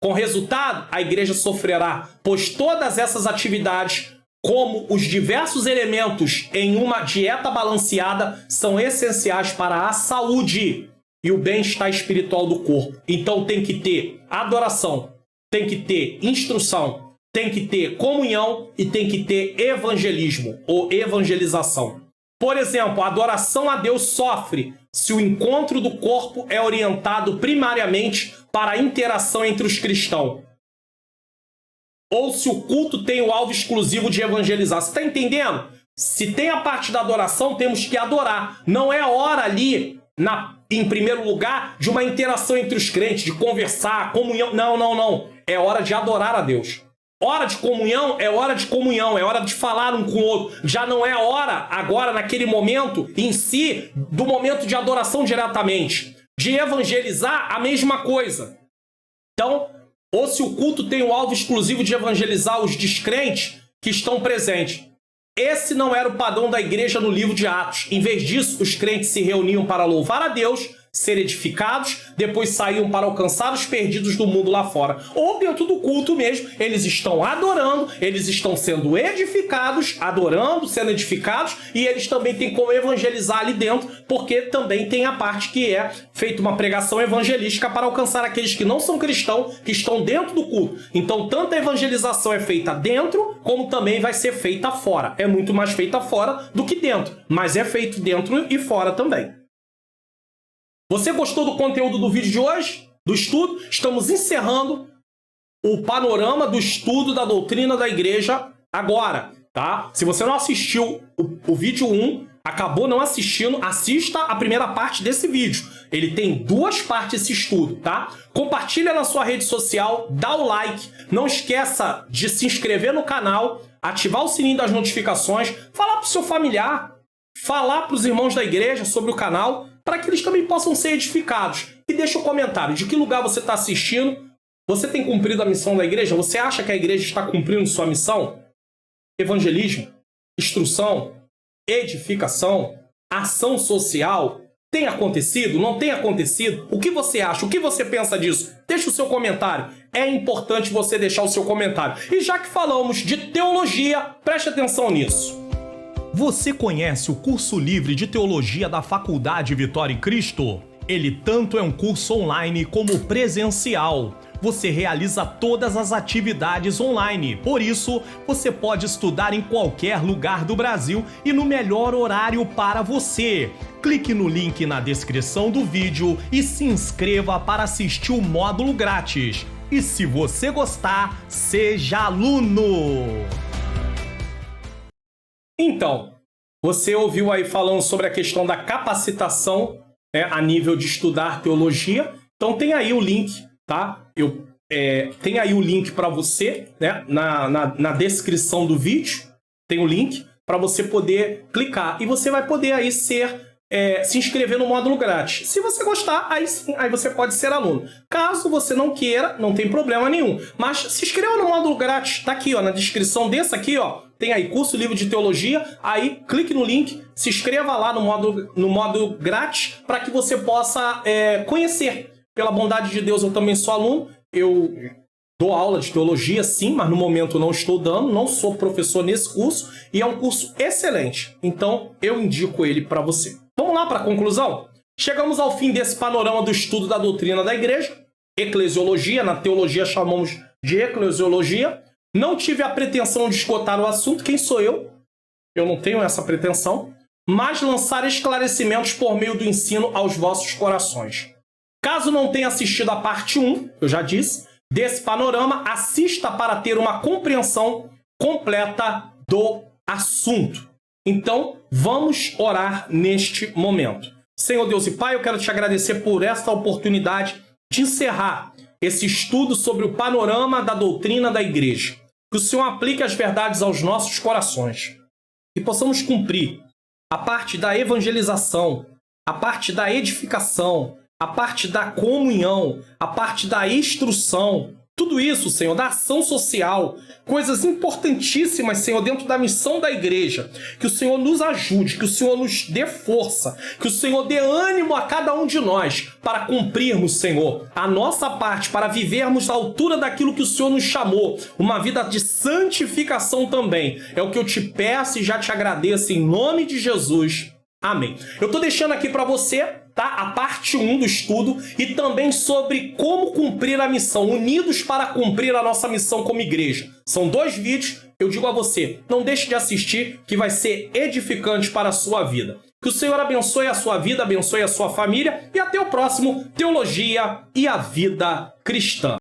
Com resultado, a igreja sofrerá, pois todas essas atividades, como os diversos elementos em uma dieta balanceada, são essenciais para a saúde e o bem-estar espiritual do corpo. Então tem que ter adoração, tem que ter instrução, tem que ter comunhão e tem que ter evangelismo ou evangelização. Por exemplo, a adoração a Deus sofre se o encontro do corpo é orientado primariamente para a interação entre os cristãos. Ou se o culto tem o alvo exclusivo de evangelizar. Você está entendendo? Se tem a parte da adoração, temos que adorar. Não é hora ali, em primeiro lugar, de uma interação entre os crentes, de conversar, comunhão. Não. É hora de adorar a Deus. Hora de comunhão é hora de comunhão, é hora de falar um com o outro. Já não é hora, agora, naquele momento em si, do momento de adoração diretamente. De evangelizar, a mesma coisa. Então, ou se o culto tem o alvo exclusivo de evangelizar os descrentes que estão presentes. Esse não era o padrão da igreja no livro de Atos. Em vez disso, os crentes se reuniam para louvar a Deus, ser edificados, depois saíam para alcançar os perdidos do mundo lá fora. Ou dentro do culto mesmo, eles estão adorando, eles estão sendo edificados, adorando, sendo edificados, e eles também têm como evangelizar ali dentro, porque também tem a parte que é feita uma pregação evangelística para alcançar aqueles que não são cristãos, que estão dentro do culto. Então, tanto a evangelização é feita dentro, como também vai ser feita fora. É muito mais feita fora do que dentro, mas é feito dentro e fora também. Você gostou do conteúdo do vídeo de hoje? Do estudo? Estamos encerrando o panorama do estudo da doutrina da igreja agora, tá? Se você não assistiu o vídeo 1, acabou não assistindo, assista a primeira parte desse vídeo. Ele tem 2 partes esse estudo, tá? Compartilha na sua rede social, dá o like, não esqueça de se inscrever no canal, ativar o sininho das notificações, falar para o seu familiar, falar para os irmãos da igreja sobre o canal, para que eles também possam ser edificados. E deixa um comentário de que lugar você está assistindo. Você tem cumprido a missão da igreja? Você acha que a igreja está cumprindo sua missão? Evangelismo, instrução, edificação, ação social. Tem acontecido? Não tem acontecido? O que você acha? O que você pensa disso? Deixa o seu comentário. É importante você deixar o seu comentário. E já que falamos de teologia, preste atenção nisso. Você conhece o curso livre de teologia da Faculdade Vitória em Cristo? Ele tanto é um curso online como presencial. Você realiza todas as atividades online. Por isso, você pode estudar em qualquer lugar do Brasil e no melhor horário para você. Clique no link na descrição do vídeo e se inscreva para assistir o módulo grátis. E se você gostar, seja aluno! Então, você ouviu aí falando sobre a questão da capacitação, né, a nível de estudar teologia. Então tem aí o link, tá? Tem aí o link para você, né, na descrição do vídeo. Tem o link para você poder clicar. E você vai poder aí ser se inscrever no módulo grátis. Se você gostar, aí sim, aí você pode ser aluno. Caso você não queira, não tem problema nenhum. Mas se inscreva no módulo grátis, tá aqui, ó, na descrição desse aqui, ó, tem aí curso livre de teologia, aí clique no link, se inscreva lá no módulo grátis para que você possa conhecer. Pela bondade de Deus, eu também sou aluno, eu dou aula de teologia, sim, mas no momento não estou dando, não sou professor nesse curso, e é um curso excelente. Então, eu indico ele para você. Vamos lá para a conclusão? Chegamos ao fim desse panorama do estudo da doutrina da igreja, eclesiologia, na teologia chamamos de eclesiologia. Não tive a pretensão de esgotar o assunto, quem sou eu? Eu não tenho essa pretensão, mas lançar esclarecimentos por meio do ensino aos vossos corações. Caso não tenha assistido a parte 1, eu já disse, desse panorama, assista para ter uma compreensão completa do assunto. Então, vamos orar neste momento. Senhor Deus e Pai, eu quero te agradecer por esta oportunidade de encerrar esse estudo sobre o panorama da doutrina da igreja. Que o Senhor aplique as verdades aos nossos corações e possamos cumprir a parte da evangelização, a parte da edificação, a parte da comunhão, a parte da instrução, tudo isso, Senhor, da ação social, coisas importantíssimas, Senhor, dentro da missão da igreja. Que o Senhor nos ajude, que o Senhor nos dê força, que o Senhor dê ânimo a cada um de nós para cumprirmos, Senhor, a nossa parte, para vivermos à altura daquilo que o Senhor nos chamou, uma vida de santificação também. É o que eu te peço e já te agradeço em nome de Jesus. Amém. Eu estou deixando aqui para você, tá, a parte 1 do estudo e também sobre como cumprir a missão, unidos para cumprir a nossa missão como igreja. São 2 vídeos, eu digo a você, não deixe de assistir, que vai ser edificante para a sua vida. Que o Senhor abençoe a sua vida, abençoe a sua família e até o próximo Teologia e a Vida Cristã.